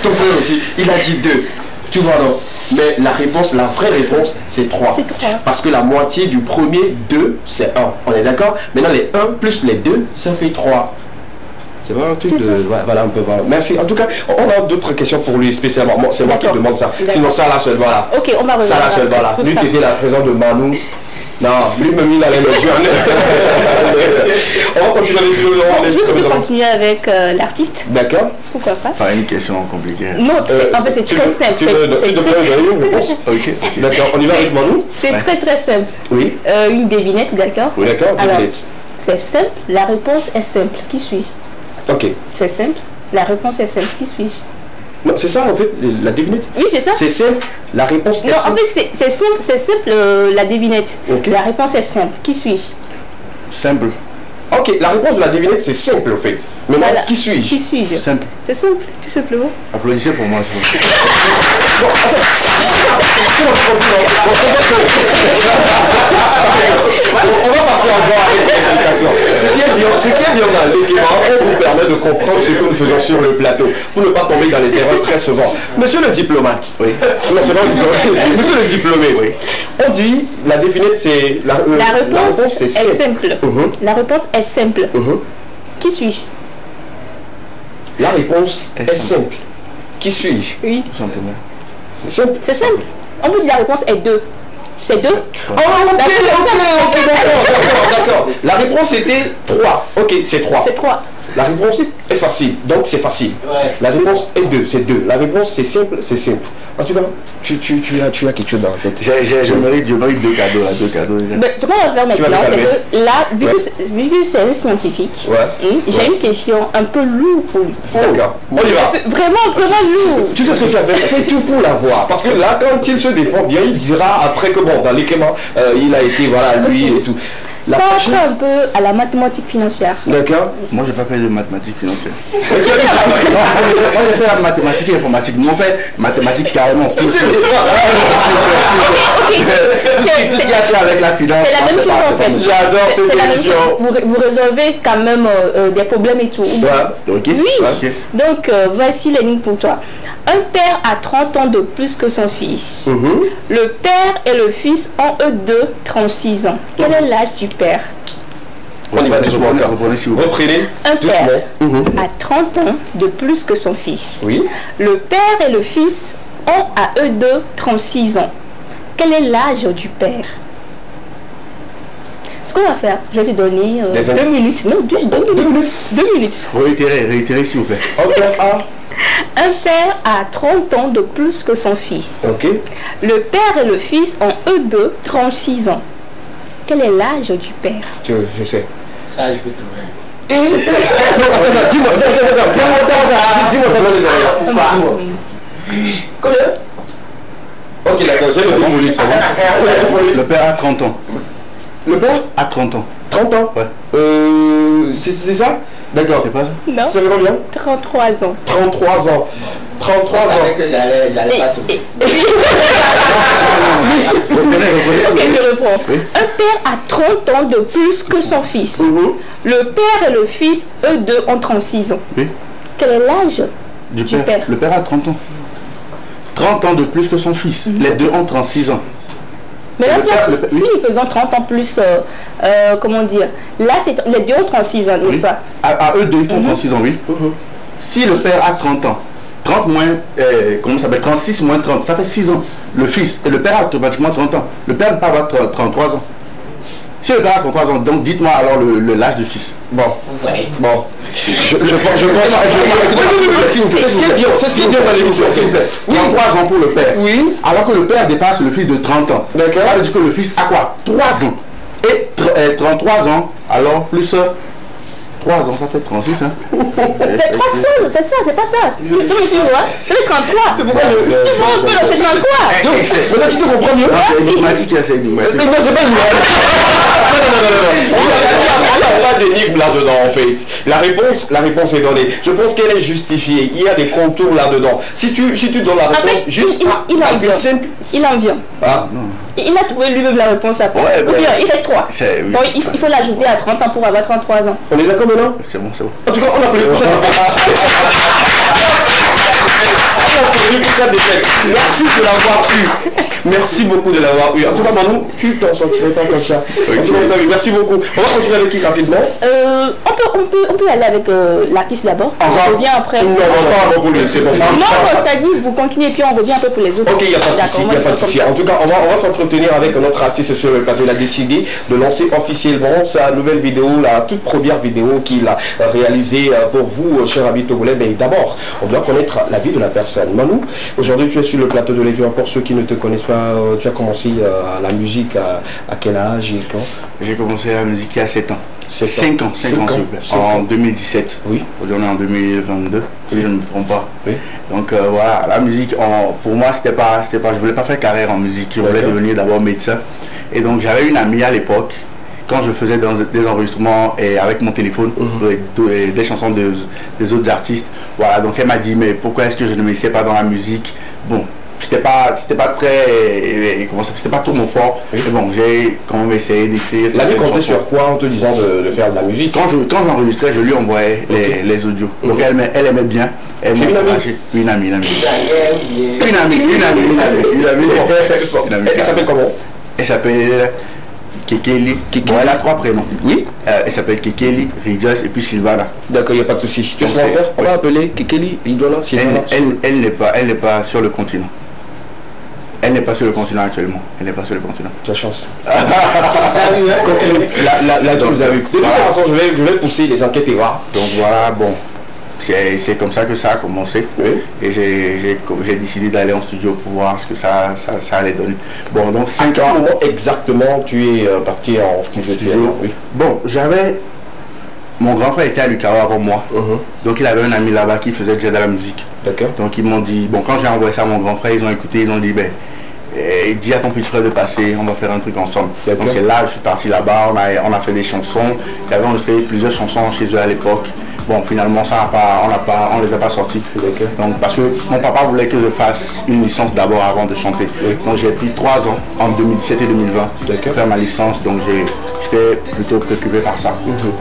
Ton frère aussi, il a dit 2. Tu vois non? Mais la vraie réponse, c'est 3. Parce que la moitié du premier 2, c'est 1. On est d'accord? Maintenant, les 1 plus les 2, ça fait 3. C'est vraiment un truc de... Voilà, un peu, voilà. Merci. En tout cas, on a d'autres questions pour lui spécialement. Bon, c'est moi qui demande ça. Sinon, ça là seul, voilà. Ok, on va revenir. Ça là seul, voilà. Lui, tu étais la présence de Manu. Non, lui-même, il allait me tuer. On va continuer avec le... On va continuer avec l'artiste. D'accord. Pourquoi pas? Pas une question compliquée. Non, en fait, c'est très simple. Tu veux une réponse? Ok. D'accord, on y va avec Manu. C'est très simple. Oui. Une devinette, d'accord? Oui, d'accord, devinette. C'est simple, la réponse est simple. Qui suis-je? Ok. C'est simple. La réponse est simple. Qui suis-je? Non, c'est ça en fait, la devinette. Oui, c'est ça. C'est simple. La réponse est simple. Non, en fait, c'est simple, la devinette. Okay. La réponse est simple. Qui suis-je? Simple. Ok, la réponse de la devinette, c'est simple en fait. Mais voilà. Qui suis-je? Qui suis-je? Simple. C'est simple, tout simplement. Applaudissez pour moi. Bon, en fait, on va partir encore avec l'explication. Ce qui est bien dans l'équipement, on vous permet de comprendre ce que nous faisons sur le plateau, pour ne pas tomber dans les erreurs très souvent. Monsieur le diplomate, oui. Non, c'est pas un diplomate. Monsieur le diplômé, oui. On dit la définite, c'est la réponse est simple. La réponse est simple. Qui suis-je? La réponse est simple. Qui suis-je? Oui. Tout simplement. C'est simple. C'est simple. On peut dire la réponse est 2. C'est 2. Oh, ok, d'accord. La réponse était 3. Ok, c'est 3. C'est 3. La réponse est facile, donc c'est facile. Ouais. La réponse est 2, c'est 2. La réponse c'est simple, c'est simple. En tout cas, tu as quelque chose dans la tête. Je mérite 2 cadeaux là, 2 cadeaux. Ce qu'on va faire maintenant, c'est que là, vu que c'est un scientifique, j'ai une question un peu lourde pour lui. D'accord, on y va. Vraiment lourd. Tu sais ce que tu as fait? Fais tout pour l'avoir. Parce que là, quand il se défend bien, il dira après que bon, dans l'équipement, il a été, voilà, lui et tout. Ça entre un peu à la mathématique financière. D'accord. Moi, je n'ai pas fait de mathématiques financières. Moi, j'ai fait la mathématique et informatique. Nous, on fait mathématiques carrément. C'est avec la finance. C'est la même chose en fait. J'adore cette émission. Vous résolvez quand même des problèmes et tout. Ok. Oui. Donc, voici l'énigme pour toi. Un père a 30 ans de plus que son fils. Le père et le fils ont eux deux 36 ans. Quel est l'âge du père? On y va doucement encore. Reprenez. Un père a 30 ans de plus que son fils. Oui. Le père et le fils ont à eux deux 36 ans. Quel est l'âge du père? Ce qu'on va faire, je vais te donner 2 minutes. Non, juste 2 minutes. 2 minutes. Réitérez s'il vous plaît. Un père a 30 ans de plus que son fils. Ok. Le père et le fils ont eux deux 36 ans. Quel est l'âge du père? Je sais. Ça, je peux trouver. Dis-moi ça. Combien? Ok, d'accord, j'ai le démoli. Le père a 30 ans. Le père a 30 ans. 30 ans? Ouais. C'est ça? D'accord. C'est pas ça? Non. Ça fait combien? 33 ans. 33 ans. 33 ans. Je savais que j'allais pas trouver. Ok, je reprends. Un père a 30 ans de plus que son fils. Le père et le fils, eux deux, ont 36 ans. Oui. Quel est l'âge du père? Le père a 30 ans. 30 ans de plus que son fils. Les deux ont 36 ans. Mais là, si ils faisant 30 ans plus, comment dire, là, les deux ont 36 ans, n'est-ce pas? À eux deux, ils font 36 ans, oui. Si le père a 30 ans, 30 moins, comment ça s'appelle, 36 moins 30, ça fait 6 ans. Le fils, et le père a pratiquement 30 ans. Le père ne peut pas avoir 33 ans. Si le père a 33 ans, donc dites-moi alors l'âge du fils. Bon. Bon. Je pense. C'est ce qui est bien. C'est ce qui est bien dans l'émission. 33 ans pour le père. Oui. Alors que le père dépasse le fils de 30 ans. D'accord. Ça veut dire que le fils a quoi? 3 ans. Et 33 ans, alors plus 3 ans, ça fait 36, hein. C'est 33, c'est ça, c'est pas ça. Tu vois, c'est 33. C'est pourquoi c'est 33. Mais là, tu te comprends mieux. C'est énigmatique, c'est énigmatique. Non, c'est pas énigmatique. Non. Il n'y a pas d'énigme là-dedans, en fait. La réponse est donnée. Je pense qu'elle est justifiée. Il y a des contours là-dedans. Si tu donnes la réponse juste simple. Il en vient. Ah. Il a trouvé lui-même la réponse après. Ouais, ou bien il reste 3. Oui. Donc il faut l'ajouter à 30 ans pour avoir 33 ans. On est d'accord maintenant? C'est bon, c'est bon. En tout cas, on a pris Merci de l'avoir eu. Merci beaucoup de l'avoir eu. En tout cas, Manou, tu t'en sortirais pas comme ça. Merci beaucoup. On va continuer avec qui rapidement? On peut aller avec l'artiste d'abord. On revient après. Non, c'est bon. Non, ça dit, vous continuez puis on revient un peu pour les autres. Ok, il n'y a pas de souci. En tout cas, on va s'entretenir avec notre artiste sur le plateau. Il a décidé de lancer officiellement sa nouvelle vidéo, la toute première vidéo qu'il a réalisée pour vous, chers amis togolais. Mais d'abord, on doit connaître la vie de la personne. Manou, aujourd'hui, tu es sur le plateau de l'Aiglon. Pour ceux qui ne te connaissent pas, tu as commencé la musique à quel âge et quand? J'ai commencé la musique il y a 7 ans. 5 ans, en 2017. Oui. Aujourd'hui, en 2022, si je ne me trompe pas. Oui. Donc voilà, la musique, pour moi, c'était pas, je voulais pas faire carrière en musique. Je voulais devenir d'abord médecin. Et donc, j'avais une amie à l'époque, quand je faisais des enregistrements et avec mon téléphone, des chansons des autres artistes. Voilà, donc elle m'a dit, mais pourquoi est-ce que je ne m'essayais pas dans la musique? Bon, c'était pas très, c'était pas tout mon fort. Mais bon, j'ai quand même essayé d'écrire. La vie comptait sur quoi en te disant de faire de la musique? Quand j'enregistrais, je lui envoyais les audios. Donc elle aimait bien. C'est une amie? Une amie. Elle s'appelle comment? Elle s'appelle Kekeli. Bon, elle a 3 prénoms. Oui. Elle s'appelle Kekeli, Ridias et puis Sylvana. D'accord, il n'y a pas de souci. Tu sais quoi faire? On va appeler Kekeli, Ridias, Sylvana. Elle n'est pas sur le continent. Elle n'est pas sur le continent actuellement. Elle n'est pas sur le continent. Tu as chance. Continue. Là, tu nous as vu. De toute façon, je vais pousser les enquêtes et voir. Donc voilà, bon. C'est comme ça que ça a commencé. Oui. Et j'ai décidé d'aller en studio pour voir ce que ça allait donner. Bon, donc 5 ans. À quel moment exactement tu es parti en studio? Oui. Bon, mon grand frère était à Lucao avant moi. Donc il avait un ami là-bas qui faisait déjà de la musique. D'accord. Donc ils m'ont dit, bon, quand j'ai envoyé ça à mon grand frère, ils ont écouté, ils ont dit, ben, dis à ton petit frère de passer, on va faire un truc ensemble. Donc c'est là, je suis parti là-bas, on a fait des chansons. J'avais enregistré plusieurs chansons chez eux à l'époque. Bon, finalement, on les a pas sortis. Donc, parce que mon papa voulait que je fasse une licence d'abord avant de chanter. Donc, j'ai pris 3 ans, en 2017 et 2020, pour faire ma licence. Donc, j'étais plutôt préoccupé par ça.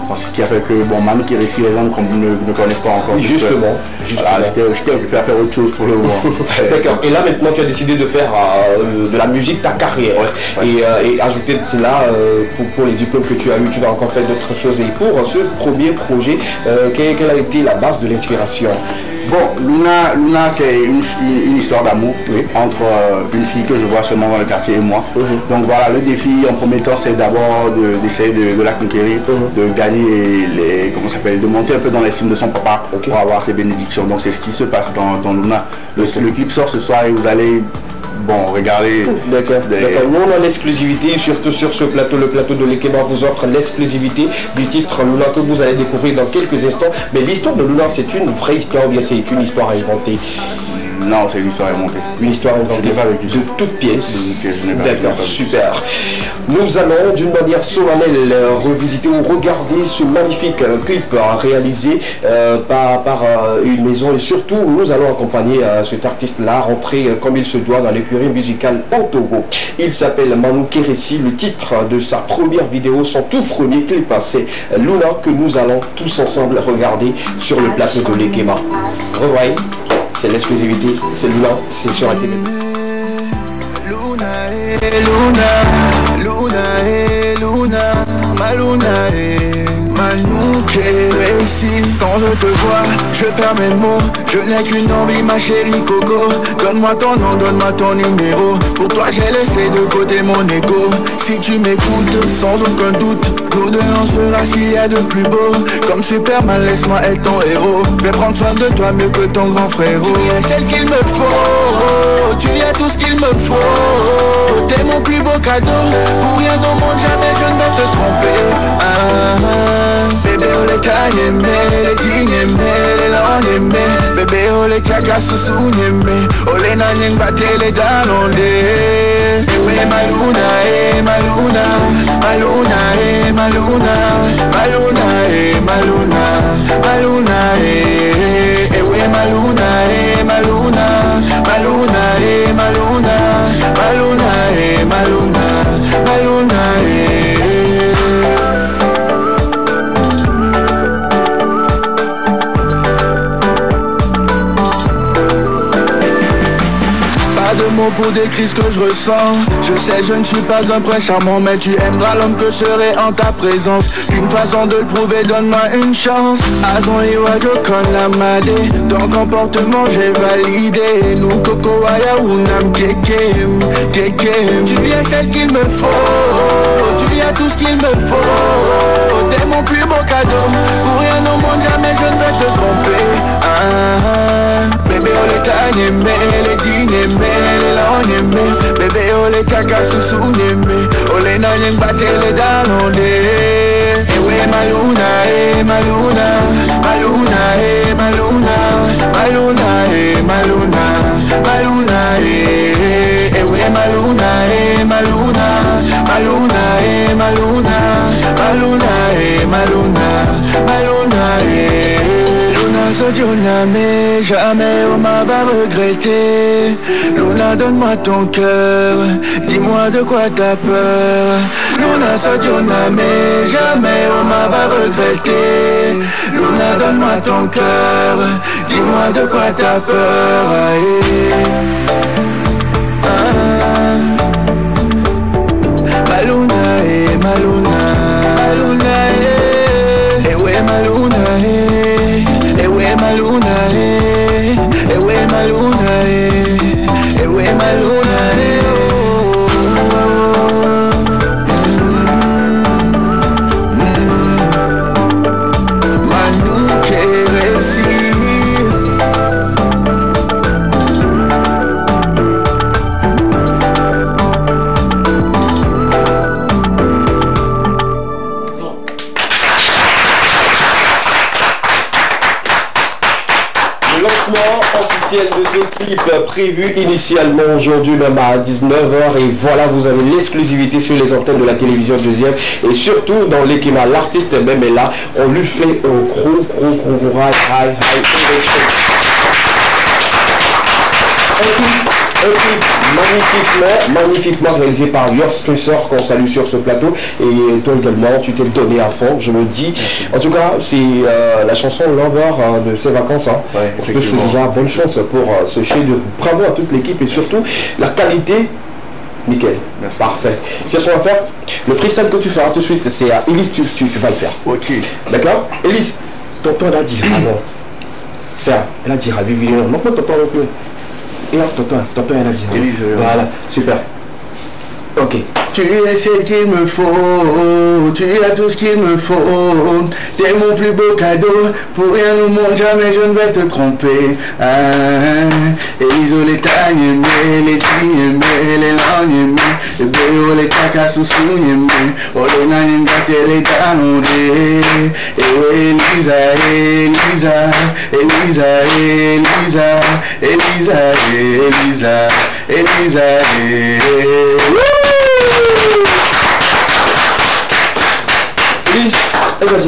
Parce ce qui a fait que, bon, Manu Kéressi, les gens comme vous ne connaissent pas encore. Justement. Voilà, j'étais occupé à faire autre chose pour le moment. D'accord. Et là, maintenant, tu as décidé de faire de la musique ta carrière. Et ajouter de cela, pour les diplômes que tu as eu, tu vas encore faire d'autres choses. Et pour ce premier projet, quelle a été la base de l'inspiration? Bon, Luna c'est une histoire d'amour entre une fille que je vois seulement dans le quartier et moi. Donc voilà, le défi en premier temps c'est d'abord d'essayer de la conquérir, de gagner de monter un peu dans l'estime de son papa pour avoir ses bénédictions. Donc c'est ce qui se passe dans Luna. Le clip sort ce soir et vous allez regardez. D'accord. Nous on a l'exclusivité, surtout sur ce plateau, le plateau de Lekeba vous offre l'exclusivité du titre Luna que vous allez découvrir dans quelques instants. Mais l'histoire de Luna, c'est une vraie histoire ou bien c'est une histoire inventée? Non, c'est une histoire inventée. Une histoire inventée. Je n'ai pas vécu de toute pièce. D'accord, super. Nous allons d'une manière solennelle revisiter ou regarder ce magnifique clip réalisé par une maison et surtout nous allons accompagner cet artiste-là rentrer comme il se doit dans l'écurie musicale au Togo. Il s'appelle Manu Kéressi. Le titre de sa première vidéo, son tout premier clip, c'est Luna que nous allons tous ensemble regarder sur le plateau de Lekeba. Revoyez. C'est l'exclusivité, c'est Luna, c'est sur ATV. Luna, Luna, Luna, Luna, ma Luna, Manu Kéressi. Quand je te vois, je perds mes mots. Je n'ai qu'une envie, ma chérie Coco. Donne-moi ton nom, donne-moi ton numéro. Pour toi j'ai laissé de côté mon ego. Si tu m'écoutes, sans aucun doute, nous deux on sera ce qu'il y a de plus beau. Comme Superman, laisse-moi être ton héros. Je vais prendre soin de toi mieux que ton grand frérot. Tu es celle qu'il me faut, tu es tout ce qu'il me faut. T'es mon plus beau cadeau. Pour rien au monde, jamais je ne vais te tromper. Bébé ole kanyeme, le tinyeme, le lanyeme. Bébé ole chaka susunyeme, ole nanyeng batele danonde. Ewe maluna, maluna, maluna, maluna, maluna, maluna, maluna, ewe maluna, maluna, maluna, maluna, maluna, maluna, maluna, de mots pour décrire ce que je ressens. Je sais je ne suis pas un prince charmant, mais tu aimeras l'homme que je serai en ta présence. Une façon de le prouver, donne-moi une chance. Azon iwajo kon la made. Ton comportement j'ai validé. Nous koko waya unam kekem, kekem. Tu es celle qu'il me faut, tu es tout ce qu'il me faut. T'es mon plus beau cadeau. Pour rien au monde jamais je ne vais te tromper. Bébé ole tanyeme, le dinyeme, le lanyeme. Bébé ole chaka susunyeme, ole nanyeng batele danonde. Ewe maluna, maluna, maluna, maluna, maluna, maluna, maluna, ewe maluna, maluna, maluna, maluna, maluna, maluna, maluna, Luna Sodiona, mais jamais on m'a va regretter. Luna, donne-moi ton cœur, dis-moi de quoi t'as peur. Luna Sodiona, mais jamais on m'a va regretter. Luna, donne-moi ton cœur, dis-moi de quoi t'as peur. Maluna, Maluna, Maluna, ewe Maluna, ewe Maluna, ewe Maluna, ewe Maluna, Manu Kéressi. Officiel de ce clip prévu initialement aujourd'hui même à 19h et voilà vous avez l'exclusivité sur les antennes de la télévision deuxième et surtout dans Lekeba l'artiste même est là, on lui fait un gros high. magnifiquement réalisé par Your Stressor qu'on salue sur ce plateau. Et toi également, tu t'es donné à fond, je me dis. En tout cas, c'est la chanson Lover de ces vacances. Hein. Ouais, je te souhaite déjà bonne chance pour ce chef-d'œuvre. Bravo à toute l'équipe et surtout la qualité. Nickel, merci. Parfait. C'est ce qu'on va faire. Le freestyle que tu feras tout de suite, c'est à Elise, tu vas le faire. Ok. D'accord. Elise, tonton elle a dit non. C'est ça, elle a dit à Vivi, non, non, tonton non plus. Et là, tonton elle a dit. Elise, voilà, super. Ok. Tu es celle qu'il me faut, tu as tout ce qu'il me faut. T'es mon plus beau cadeau, pour rien au monde jamais je ne vais te tromper. Elise, les tagnes aimées, les filles aimées, les langues aimées, les béos, les cacas sous aimées, oh les nanes gâtées, les talondés. Elisa, Elisa, Elisa, Elisa, Elisa, Elisa, Elisa, Elise, est-ce que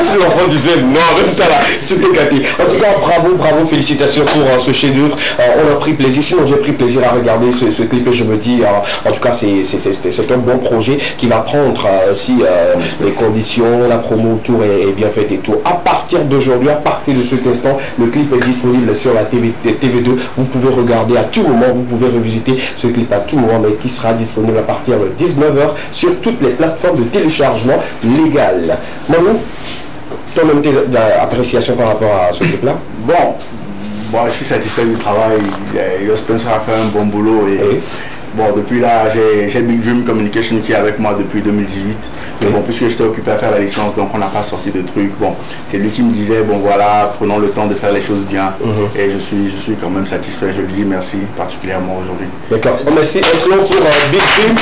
si l'enfant disait non, même temps là, tu t'es gâté. En tout cas, bravo, félicitations pour ce chef-d'œuvre. On a pris plaisir, sinon j'ai pris plaisir à regarder ce clip et je me dis, en tout cas, c'est un bon projet qui va prendre si les conditions, la promo autour est bien faite et tout. À partir d'aujourd'hui, à partir de cet instant, le clip est disponible sur la TV2. Vous pouvez regarder à tout moment, vous pouvez revisiter ce clip à tout moment, mais qui sera disponible à partir de 19h sur toutes les plateformes de téléchargement légal. Manu, toi-même tes appréciations par rapport à ce clip-là? Bon, moi je suis satisfait du travail. Your Spencer a fait un bon boulot et bon, depuis là, j'ai Big Dream Communication qui est avec moi depuis 2018. Mais bon, puisque j'étais occupé à faire la licence, donc on n'a pas sorti de trucs. Bon, c'est lui qui me disait, bon voilà, prenons le temps de faire les choses bien. Et je suis quand même satisfait. Je lui dis merci particulièrement aujourd'hui. D'accord. Merci inclus pour Big Dream.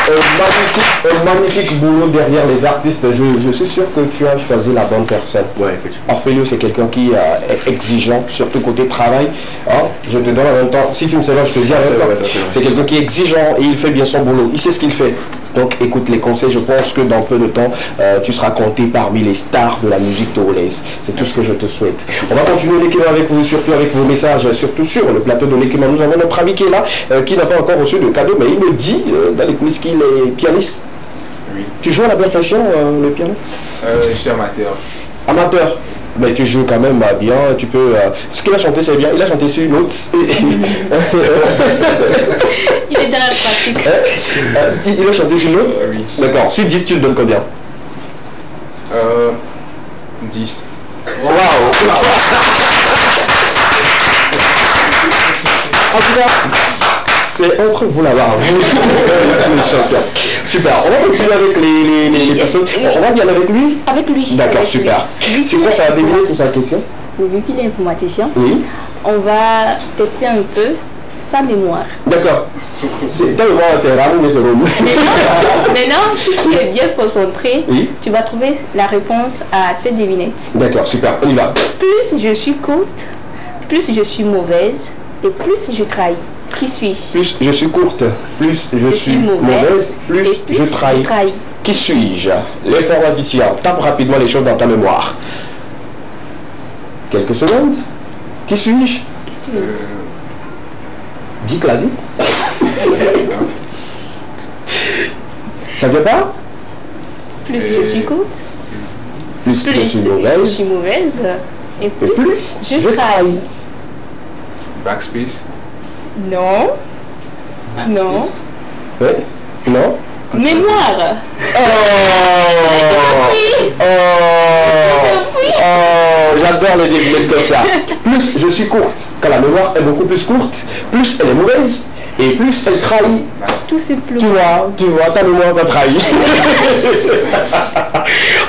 Aujourd'hui qui fait un magnifique boulot derrière les artistes. Je suis sûr que tu as choisi la bonne personne. Ouais, effectivement. Orphelio, c'est quelqu'un qui est exigeant, surtout côté travail. Hein? Je te donne en même temps, si tu me sais pas, je te dis en même temps. C'est quelqu'un qui est exigeant et il fait bien son boulot. Il sait ce qu'il fait. Donc écoute les conseils, je pense que dans peu de temps, tu seras compté parmi les stars de la musique togolaise. C'est tout ce que je te souhaite. On va continuer l'équilibre avec vous, surtout avec vos messages, surtout sur le plateau de l'équilibre. Nous avons notre ami qui est là, qui n'a pas encore reçu de cadeau, mais il me dit dans les coulisses qu'il est pianiste. Oui. Tu joues à la perfection le piano? Je suis amateur. Amateur? Mais tu joues quand même bien, tu peux... ce qu'il a chanté, c'est bien. Il a chanté sur une autre. Il est dans la pratique. Il a chanté sur une autre? Oui. D'accord. Sur 10, tu le donnes combien? 10. Waouh. En tout cas, c'est entre vous là-bas. Super. On va continuer avec les personnes. On va bien avec lui? Avec lui. D'accord, super. C'est quoi, ça a dévié toute sa question? Vu qu'il est informaticien, oui. On va tester un peu sa mémoire. D'accord. C'est tellement c'est rare, mais c'est bon. Maintenant, si tu es bien concentré, oui. Tu vas trouver la réponse à cette devinette. D'accord, super. On y va. Plus je suis courte, plus je suis mauvaise et plus je trahis. Qui suis-je? Plus je suis courte, plus je suis mauvaise, plus je trahis. Qui suis-je? L'informaticien, tape rapidement les choses dans ta mémoire. Quelques secondes. Qui suis-je? Qui suis-je? Dis que la vie. Ça vient pas? Plus je suis courte, plus je suis mauvaise, et plus je trahis. Backspace. Non. Backspace. Non. Ouais. Non. Mémoire. J'adore les devinettes comme ça. Plus je suis courte, quand la mémoire est beaucoup plus courte, plus elle est mauvaise et plus elle trahit. Tout simplement. Tu vois, ta mémoire t'a trahi.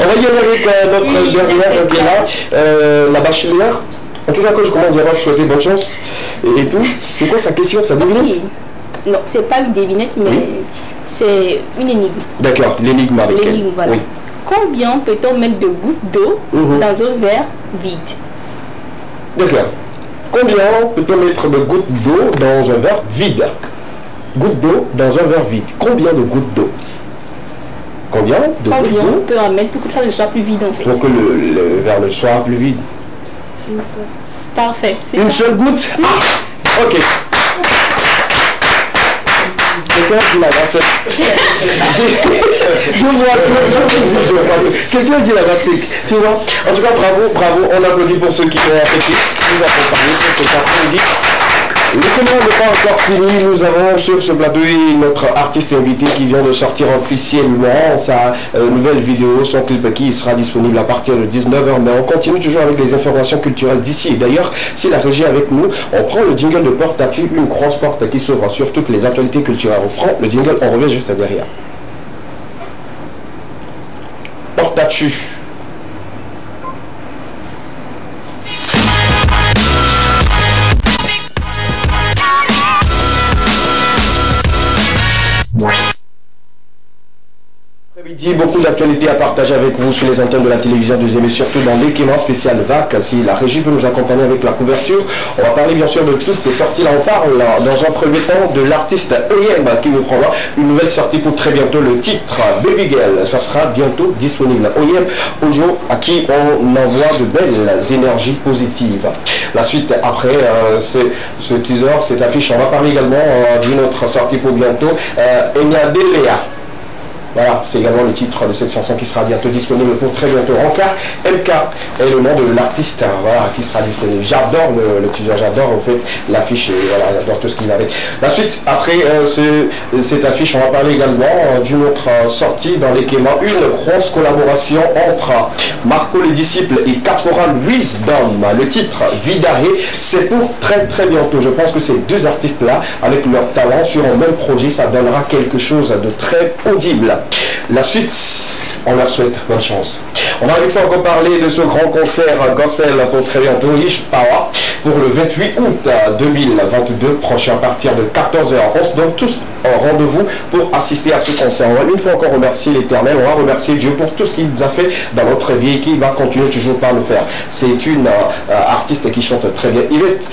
On va y aller avec notre dernière qui est là, la bachelière. En tout cas, quand je commence à souhaiter bonne chance et tout, c'est quoi sa question, sa devinette? Non, c'est pas une devinette, mais c'est une énigme. D'accord, l'énigme avec elle. L'énigme, voilà. Oui. Combien peut-on mettre de gouttes d'eau dans un verre vide? D'accord. Combien peut-on mettre de gouttes d'eau dans un verre vide? Gouttes d'eau dans un verre vide. Combien de gouttes d'eau? Combien de Combien gouttes d'eau on peut en mettre pour que ça ne soit plus vide en fait. Pour que le verre ne soit plus vide. Une seule. Parfait. Une seule goutte? Ah, ok. Quelqu'un dit la recette. Je vois quelqu'un dit la recette. Tu vois. En tout cas, bravo. On applaudit pour ceux qui ont accepté de nous accompagner pour cet après-midi. Laissez-moi ne pas encore fini. Nous avons sur ce plateau notre artiste invité qui vient de sortir officiellement sa nouvelle vidéo, son clip qui sera disponible à partir de 19h. Mais on continue toujours avec les informations culturelles d'ici. D'ailleurs, si la régie est avec nous, on prend le jingle de Porte à Tu, une grosse porte qui s'ouvre sur toutes les actualités culturelles. On prend le jingle, on revient juste derrière. Porte à Tu. Après-midi, beaucoup d'actualités à partager avec vous sur les antennes de la télévision deuxième et surtout dans l'équipement spécial VAC. Si la régie peut nous accompagner avec la couverture, on va parler bien sûr de toutes ces sorties-là. On parle dans un premier temps de l'artiste OYM qui nous prendra une nouvelle sortie pour très bientôt, le titre Baby Girl. Ça sera bientôt disponible. OYM, Ojo, à qui on envoie de belles énergies positives. La suite après ce teaser, cette affiche, on va parler également d'une autre sortie pour bientôt, Enya Delea. Voilà, c'est également le titre de cette chanson qui sera bientôt disponible pour très bientôt. Ranka MK est le nom de l'artiste, voilà, qui sera disponible. J'adore le teaser, j'adore en fait l'affiche et voilà, j'adore tout ce qui va avec. La suite, après cette affiche, on va parler également d'une autre sortie dans les Kéma, une grosse collaboration entre Marco le Disciple et Caporal Wisdom. Le titre Vidare, c'est pour très très bientôt. Je pense que ces deux artistes-là, avec leur talent sur un même projet, ça donnera quelque chose de très audible. La suite, on leur souhaite bonne chance. On va une fois encore parler de ce grand concert gospel pour très bientôt, Ish Power, pour le 28 août 2022 prochain à partir de 14h. On se donne tous un rendez-vous pour assister à ce concert. On va une fois encore remercier l'Éternel, on va remercier Dieu pour tout ce qu'il nous a fait dans notre vie et qui va continuer toujours par le faire. C'est une artiste qui chante très bien. Yvette,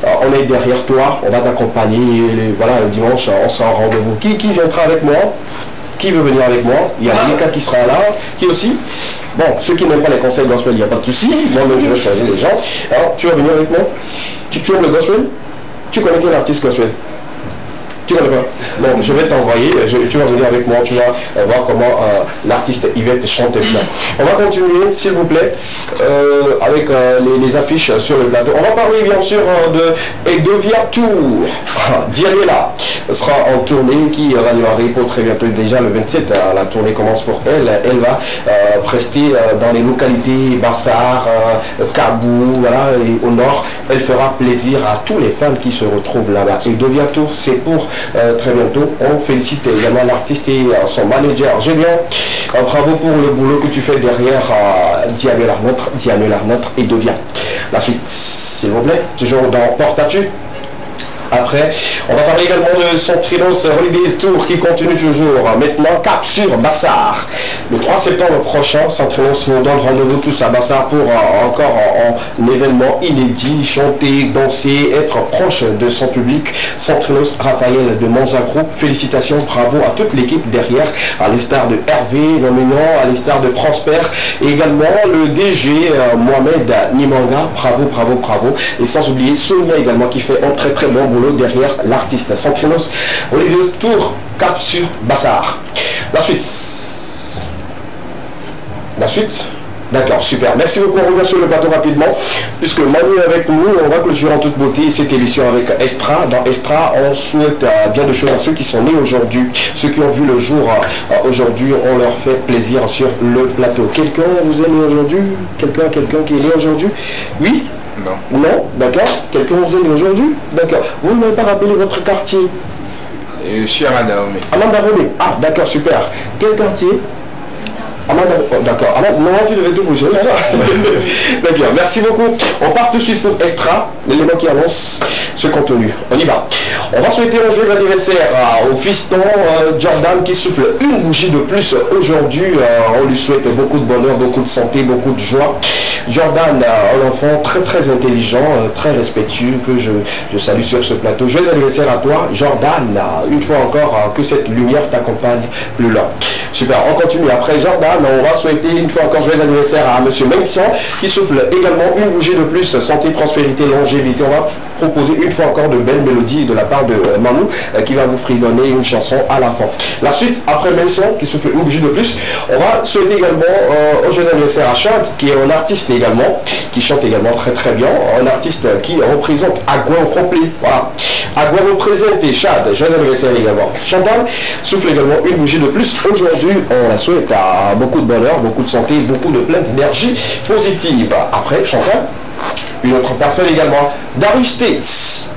on est derrière toi, on va t'accompagner. Voilà, le dimanche, on sera en rendez-vous. Qui viendra avec moi? Qui veut venir avec moi? Il y a Mika qui sera là. Qui aussi? Bon, ceux qui n'aiment pas les conseils gospel, il n'y a pas de souci. Moi-même, je vais choisir les gens. Alors, tu vas venir avec moi? Tu aimes le gospel? Tu connais quel artiste gospel? Tu connais pas? Bon, je vais t'envoyer, tu vas venir avec moi, tu vas voir comment l'artiste Yvette chante bien. On va continuer, s'il vous plaît, avec les affiches sur le plateau. On va parler bien sûr de Edovia Tour. Dianela sera en tournée qui va démarrer pour très bientôt, déjà le 27. La tournée commence pour elle. Elle va rester dans les localités Bassar, Kabou, voilà, et au nord. Elle fera plaisir à tous les fans qui se retrouvent là-bas. Edovia Tour, c'est pour très bientôt. On félicite également l'artiste et son manager. Julien, bravo pour le boulot que tu fais derrière Dianela notre et Edovia. La suite, s'il vous plaît, toujours dans Porte à Tu. Après, on va parler également de Centrinos Holidays Tour qui continue toujours. Maintenant, cap sur Bassar. Le 3 septembre prochain, Centrinos nous donne rendez-vous tous à Bassar pour encore un événement inédit, chanter, danser, être proche de son public. Centrinos Raphaël de Monza Group, félicitations, bravo à toute l'équipe derrière, à l'instar de Hervé Nomignon, à l'instar de Prosper, et également le DG Mohamed Nimanga, bravo. Et sans oublier Sonia également qui fait un très très bon boulot derrière l'artiste. Centrinos Holidays Tour, cap sur Bassar. La suite. D'accord, super. Merci beaucoup. On revient sur le plateau rapidement, puisque Manu est avec nous. On va clôturer en toute beauté cette émission avec Estra. Dans Estra, on souhaite bien de choses à ceux qui sont nés aujourd'hui. Ceux qui ont vu le jour aujourd'hui, on leur fait plaisir sur le plateau. Quelqu'un vous est né aujourd'hui? Quelqu'un qui est né aujourd'hui? Oui? Non, d'accord. Quelqu'un vous est né aujourd'hui? D'accord. Vous ne m'avez pas rappelé votre quartier? Je suis Amanda Romé. Amanda Romé. Ah, d'accord, super. Quel quartier? Amanda, d'accord. Non, tu devais tout bouger. D'accord, merci beaucoup. On part tout de suite pour Extra, l'élément qui annonce ce contenu. On y va. On va souhaiter un joyeux anniversaire au fiston Jordan qui souffle une bougie de plus aujourd'hui. On lui souhaite beaucoup de bonheur, beaucoup de santé, beaucoup de joie. Jordan, un enfant très très intelligent, très respectueux, que je salue sur ce plateau. Joyeux anniversaire à toi, Jordan. Une fois encore, que cette lumière t'accompagne plus loin. Super, on continue. Après Jordan, on va souhaiter une fois encore joyeux anniversaire à monsieur Menxian qui souffle également une bougie de plus, santé, prospérité, longévité. On va proposer une fois encore de belles mélodies de la part de Manu qui va vous fredonner une chanson à la fin. La suite, après Menxian qui souffle une bougie de plus, on va souhaiter également un joyeux anniversaire à Chad qui est un artiste également, qui chante également très très bien, un artiste qui représente Agua au complet. Voilà. Agua représente Chad, joyeux anniversaire également. Chantal souffle également une bougie de plus. Aujourd'hui, on la souhaite à beaucoup de bonheur, beaucoup de santé, beaucoup de pleine d'énergie positive. Après, Chantal, une autre personne également, Darius States.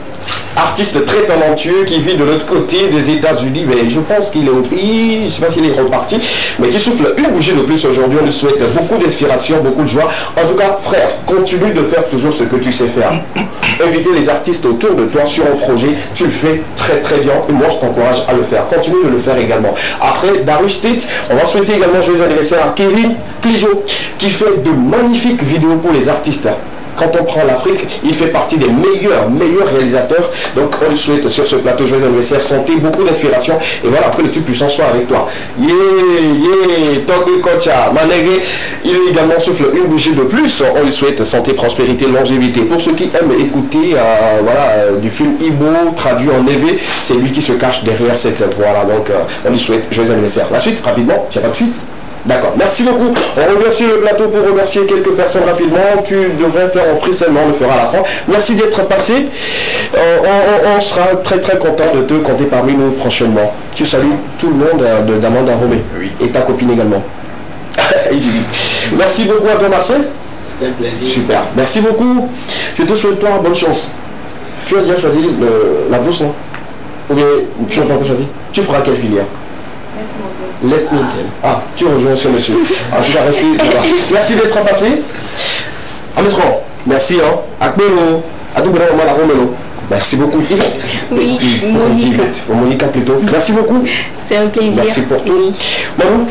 Artiste très talentueux qui vit de l'autre côté des États-Unis, mais je pense qu'il est au pays, je ne sais pas s'il est reparti, mais qui souffle une bougie de plus aujourd'hui. On lui souhaite beaucoup d'inspiration, beaucoup de joie. En tout cas, frère, continue de faire toujours ce que tu sais faire. Inviter les artistes autour de toi sur un projet, tu le fais très très bien et moi je t'encourage à le faire. Continue de le faire également. Après Darius States, on va souhaiter également joyeux anniversaire à Kevin Klijo qui fait de magnifiques vidéos pour les artistes. Quand on prend l'Afrique, il fait partie des meilleurs réalisateurs. Donc on lui souhaite sur ce plateau joyeux anniversaire, santé, beaucoup d'inspiration. Et voilà, après le tube puissant soit avec toi. Togi Kocha, Manege, il également souffle une bougie de plus. On lui souhaite santé, prospérité, longévité. Pour ceux qui aiment écouter du film Ibo traduit en EV, c'est lui qui se cache derrière cette voix-là. Donc on lui souhaite joyeux anniversaire. La suite, rapidement, tiens pas de suite. D'accord, merci beaucoup. On remercie le plateau pour remercier quelques personnes rapidement. Tu devrais faire un freestyle, on le fera à la fin. Merci d'être passé. On sera très très content de te compter parmi nous prochainement. Tu salues tout le monde d'Amanda Romé. Oui. Et ta copine également. Merci beaucoup à toi Marcel. C'était un plaisir. Super, merci beaucoup. Je te souhaite toi bonne chance. Tu as déjà choisi la bourse, non? Ou bien tu n'as pas encore choisi? Tu feras quelle filière? Let me tell. Ah, tu rejoins ce monsieur. En tout cas, restez là-bas. Merci d'être passé. Amétron, merci. Akmelo, Adoubra, Romelo. Merci beaucoup. Oui, Monica plutôt. Merci beaucoup. C'est un plaisir. Merci pour tout. Bon,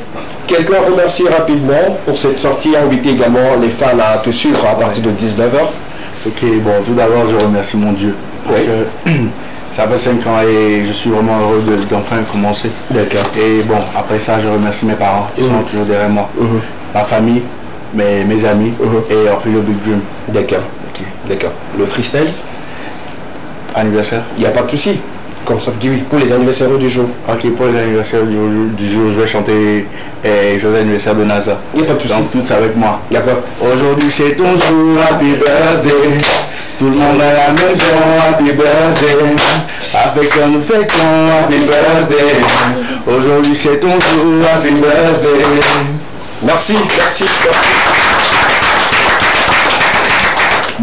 quelqu'un remercie rapidement pour cette sortie. Inviter également les fans à te suivre à partir de 19h. Ok, bon, tout d'abord, je remercie mon Dieu. Parce que ça fait 5 ans et je suis vraiment heureux d'enfin commencer. D'accord. Et bon, après ça, je remercie mes parents qui sont toujours derrière moi. Ma famille, mes amis et Orpheo Big Dream. D'accord. Ok. D'accord. Le freestyle? Anniversaire? Il n'y a pas de souci. Comme ça, tu dis oui. Pour les anniversaires du jour. Ok, pour les anniversaires du jour, je vais chanter joyeux anniversaire de NASA. Il n'y a pas de souci. Donc, tous avec moi. D'accord. Aujourd'hui, c'est ton jour. Happy birthday. Tout le monde à la maison, happy birthday. Avec un nous fêtons, happy birthday. Aujourd'hui c'est ton jour, happy birthday. Merci, merci, merci.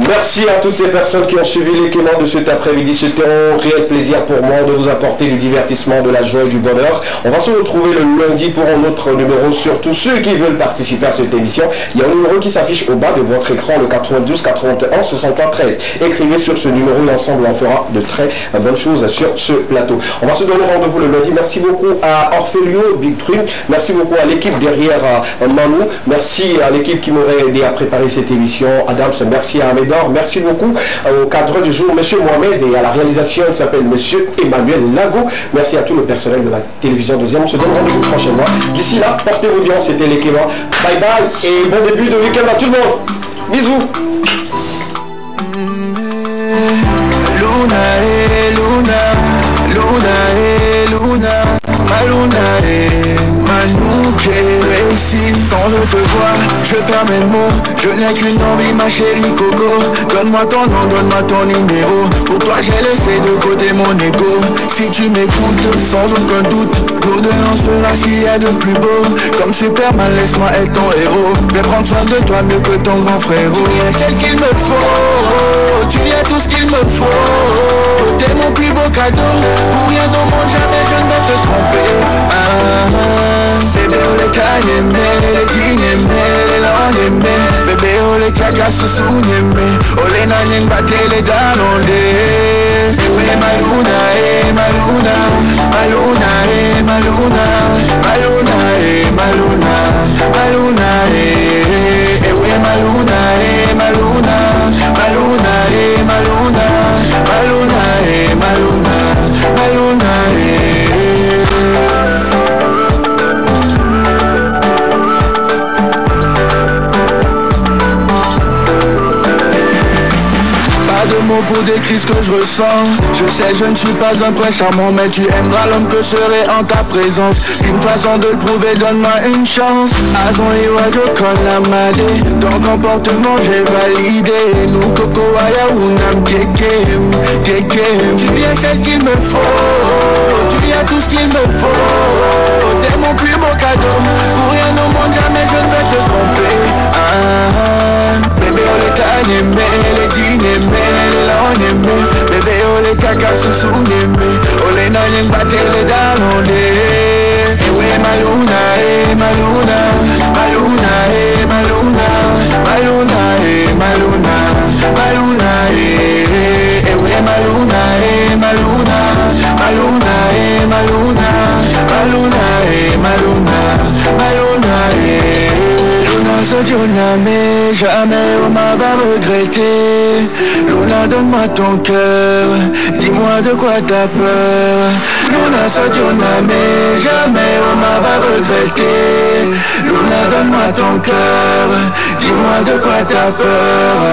Merci à toutes ces personnes qui ont suivi les canons de cet après-midi. C'était un réel plaisir pour moi de vous apporter du divertissement, de la joie et du bonheur. On va se retrouver le lundi pour un autre numéro. Surtout ceux qui veulent participer à cette émission, il y a un numéro qui s'affiche au bas de votre écran, le 92 81 63 13. Écrivez sur ce numéro et ensemble on fera de très bonnes choses sur ce plateau. On va se donner rendez-vous le lundi. Merci beaucoup à Orpheo Big Dream. Merci beaucoup à l'équipe derrière Manu. Merci à l'équipe qui m'aurait aidé à préparer cette émission. Adams, merci à Ahmed. Merci beaucoup au cadre du jour, M. Mohamed, et à la réalisation qui s'appelle M. Emmanuel Lago. Merci à tout le personnel de la télévision deuxième. On se donne rendez-vous prochainement. D'ici là, portez-vous bien, c'était les Kénois. Bye bye et bon début de week-end à tout le monde. Bisous. Luna, Luna, Luna, Luna, ma Luna, Manu, j'ai réussi. Quand je te vois, je perds mes mots. Je n'ai qu'une envie, ma chérie Coco. Donne-moi ton nom, donne-moi ton numéro. Pour toi j'ai laissé de côté mon ego. Si tu m'écoutes, sans aucun doute, nous deux on sera ce qu'il y a de plus beau. Comme Superman, laisse-moi être ton héros. Vais prendre soin de toi mieux que ton grand frérot. Tu es celle qu'il me faut, tu es tout ce qu'il me faut. T'es mon plus beau cadeau. Pour rien au monde, jamais je ne vais te tromper. Bébé, on les caille aimé, les dignes aimé, les langues aimé. Bébé, on les caca sous aimé. On les nanines battent les danondés. Oui, ma luna, ma luna, ma luna, ma luna, ma luna, ma luna, ma luna, oui, ma luna, ma luna, ma luna, ma luna, ma luna, ma luna, ma luna, pour décrire ce que je ressens. Je sais, je ne suis pas un prince charmant, mais tu aimeras l'homme que je serai en ta présence. Une façon de le prouver, donne-moi une chance. Azon et Wajo Kolamade, ton comportement j'ai validé. Nous Coco Waya Unam Kekem, Kekem. Tu es celle qu'il me faut, tu as tout ce qu'il me faut. T'es mon plus beau cadeau, pour rien au monde jamais je ne vais te tromper. Bébé on les t'aimé, les dînés, les l'on bébé on les caca sous n'aimé, on les n'aime pas les dalons. Eh ouais ma luna, eh ma luna, ma luna, eh ma luna, ma luna, eh ma luna, ma luna, eh ouais ma luna, eh ma luna, ma luna, eh ma luna, ma luna, eh ma luna, ma luna, Luna ce Dieu mais jamais on m'a va regretter. Luna donne-moi ton cœur, dis-moi de quoi t'as peur. Luna ce Dieu mais jamais on m'a va regretter. Luna donne-moi ton cœur, dis-moi de quoi t'as peur.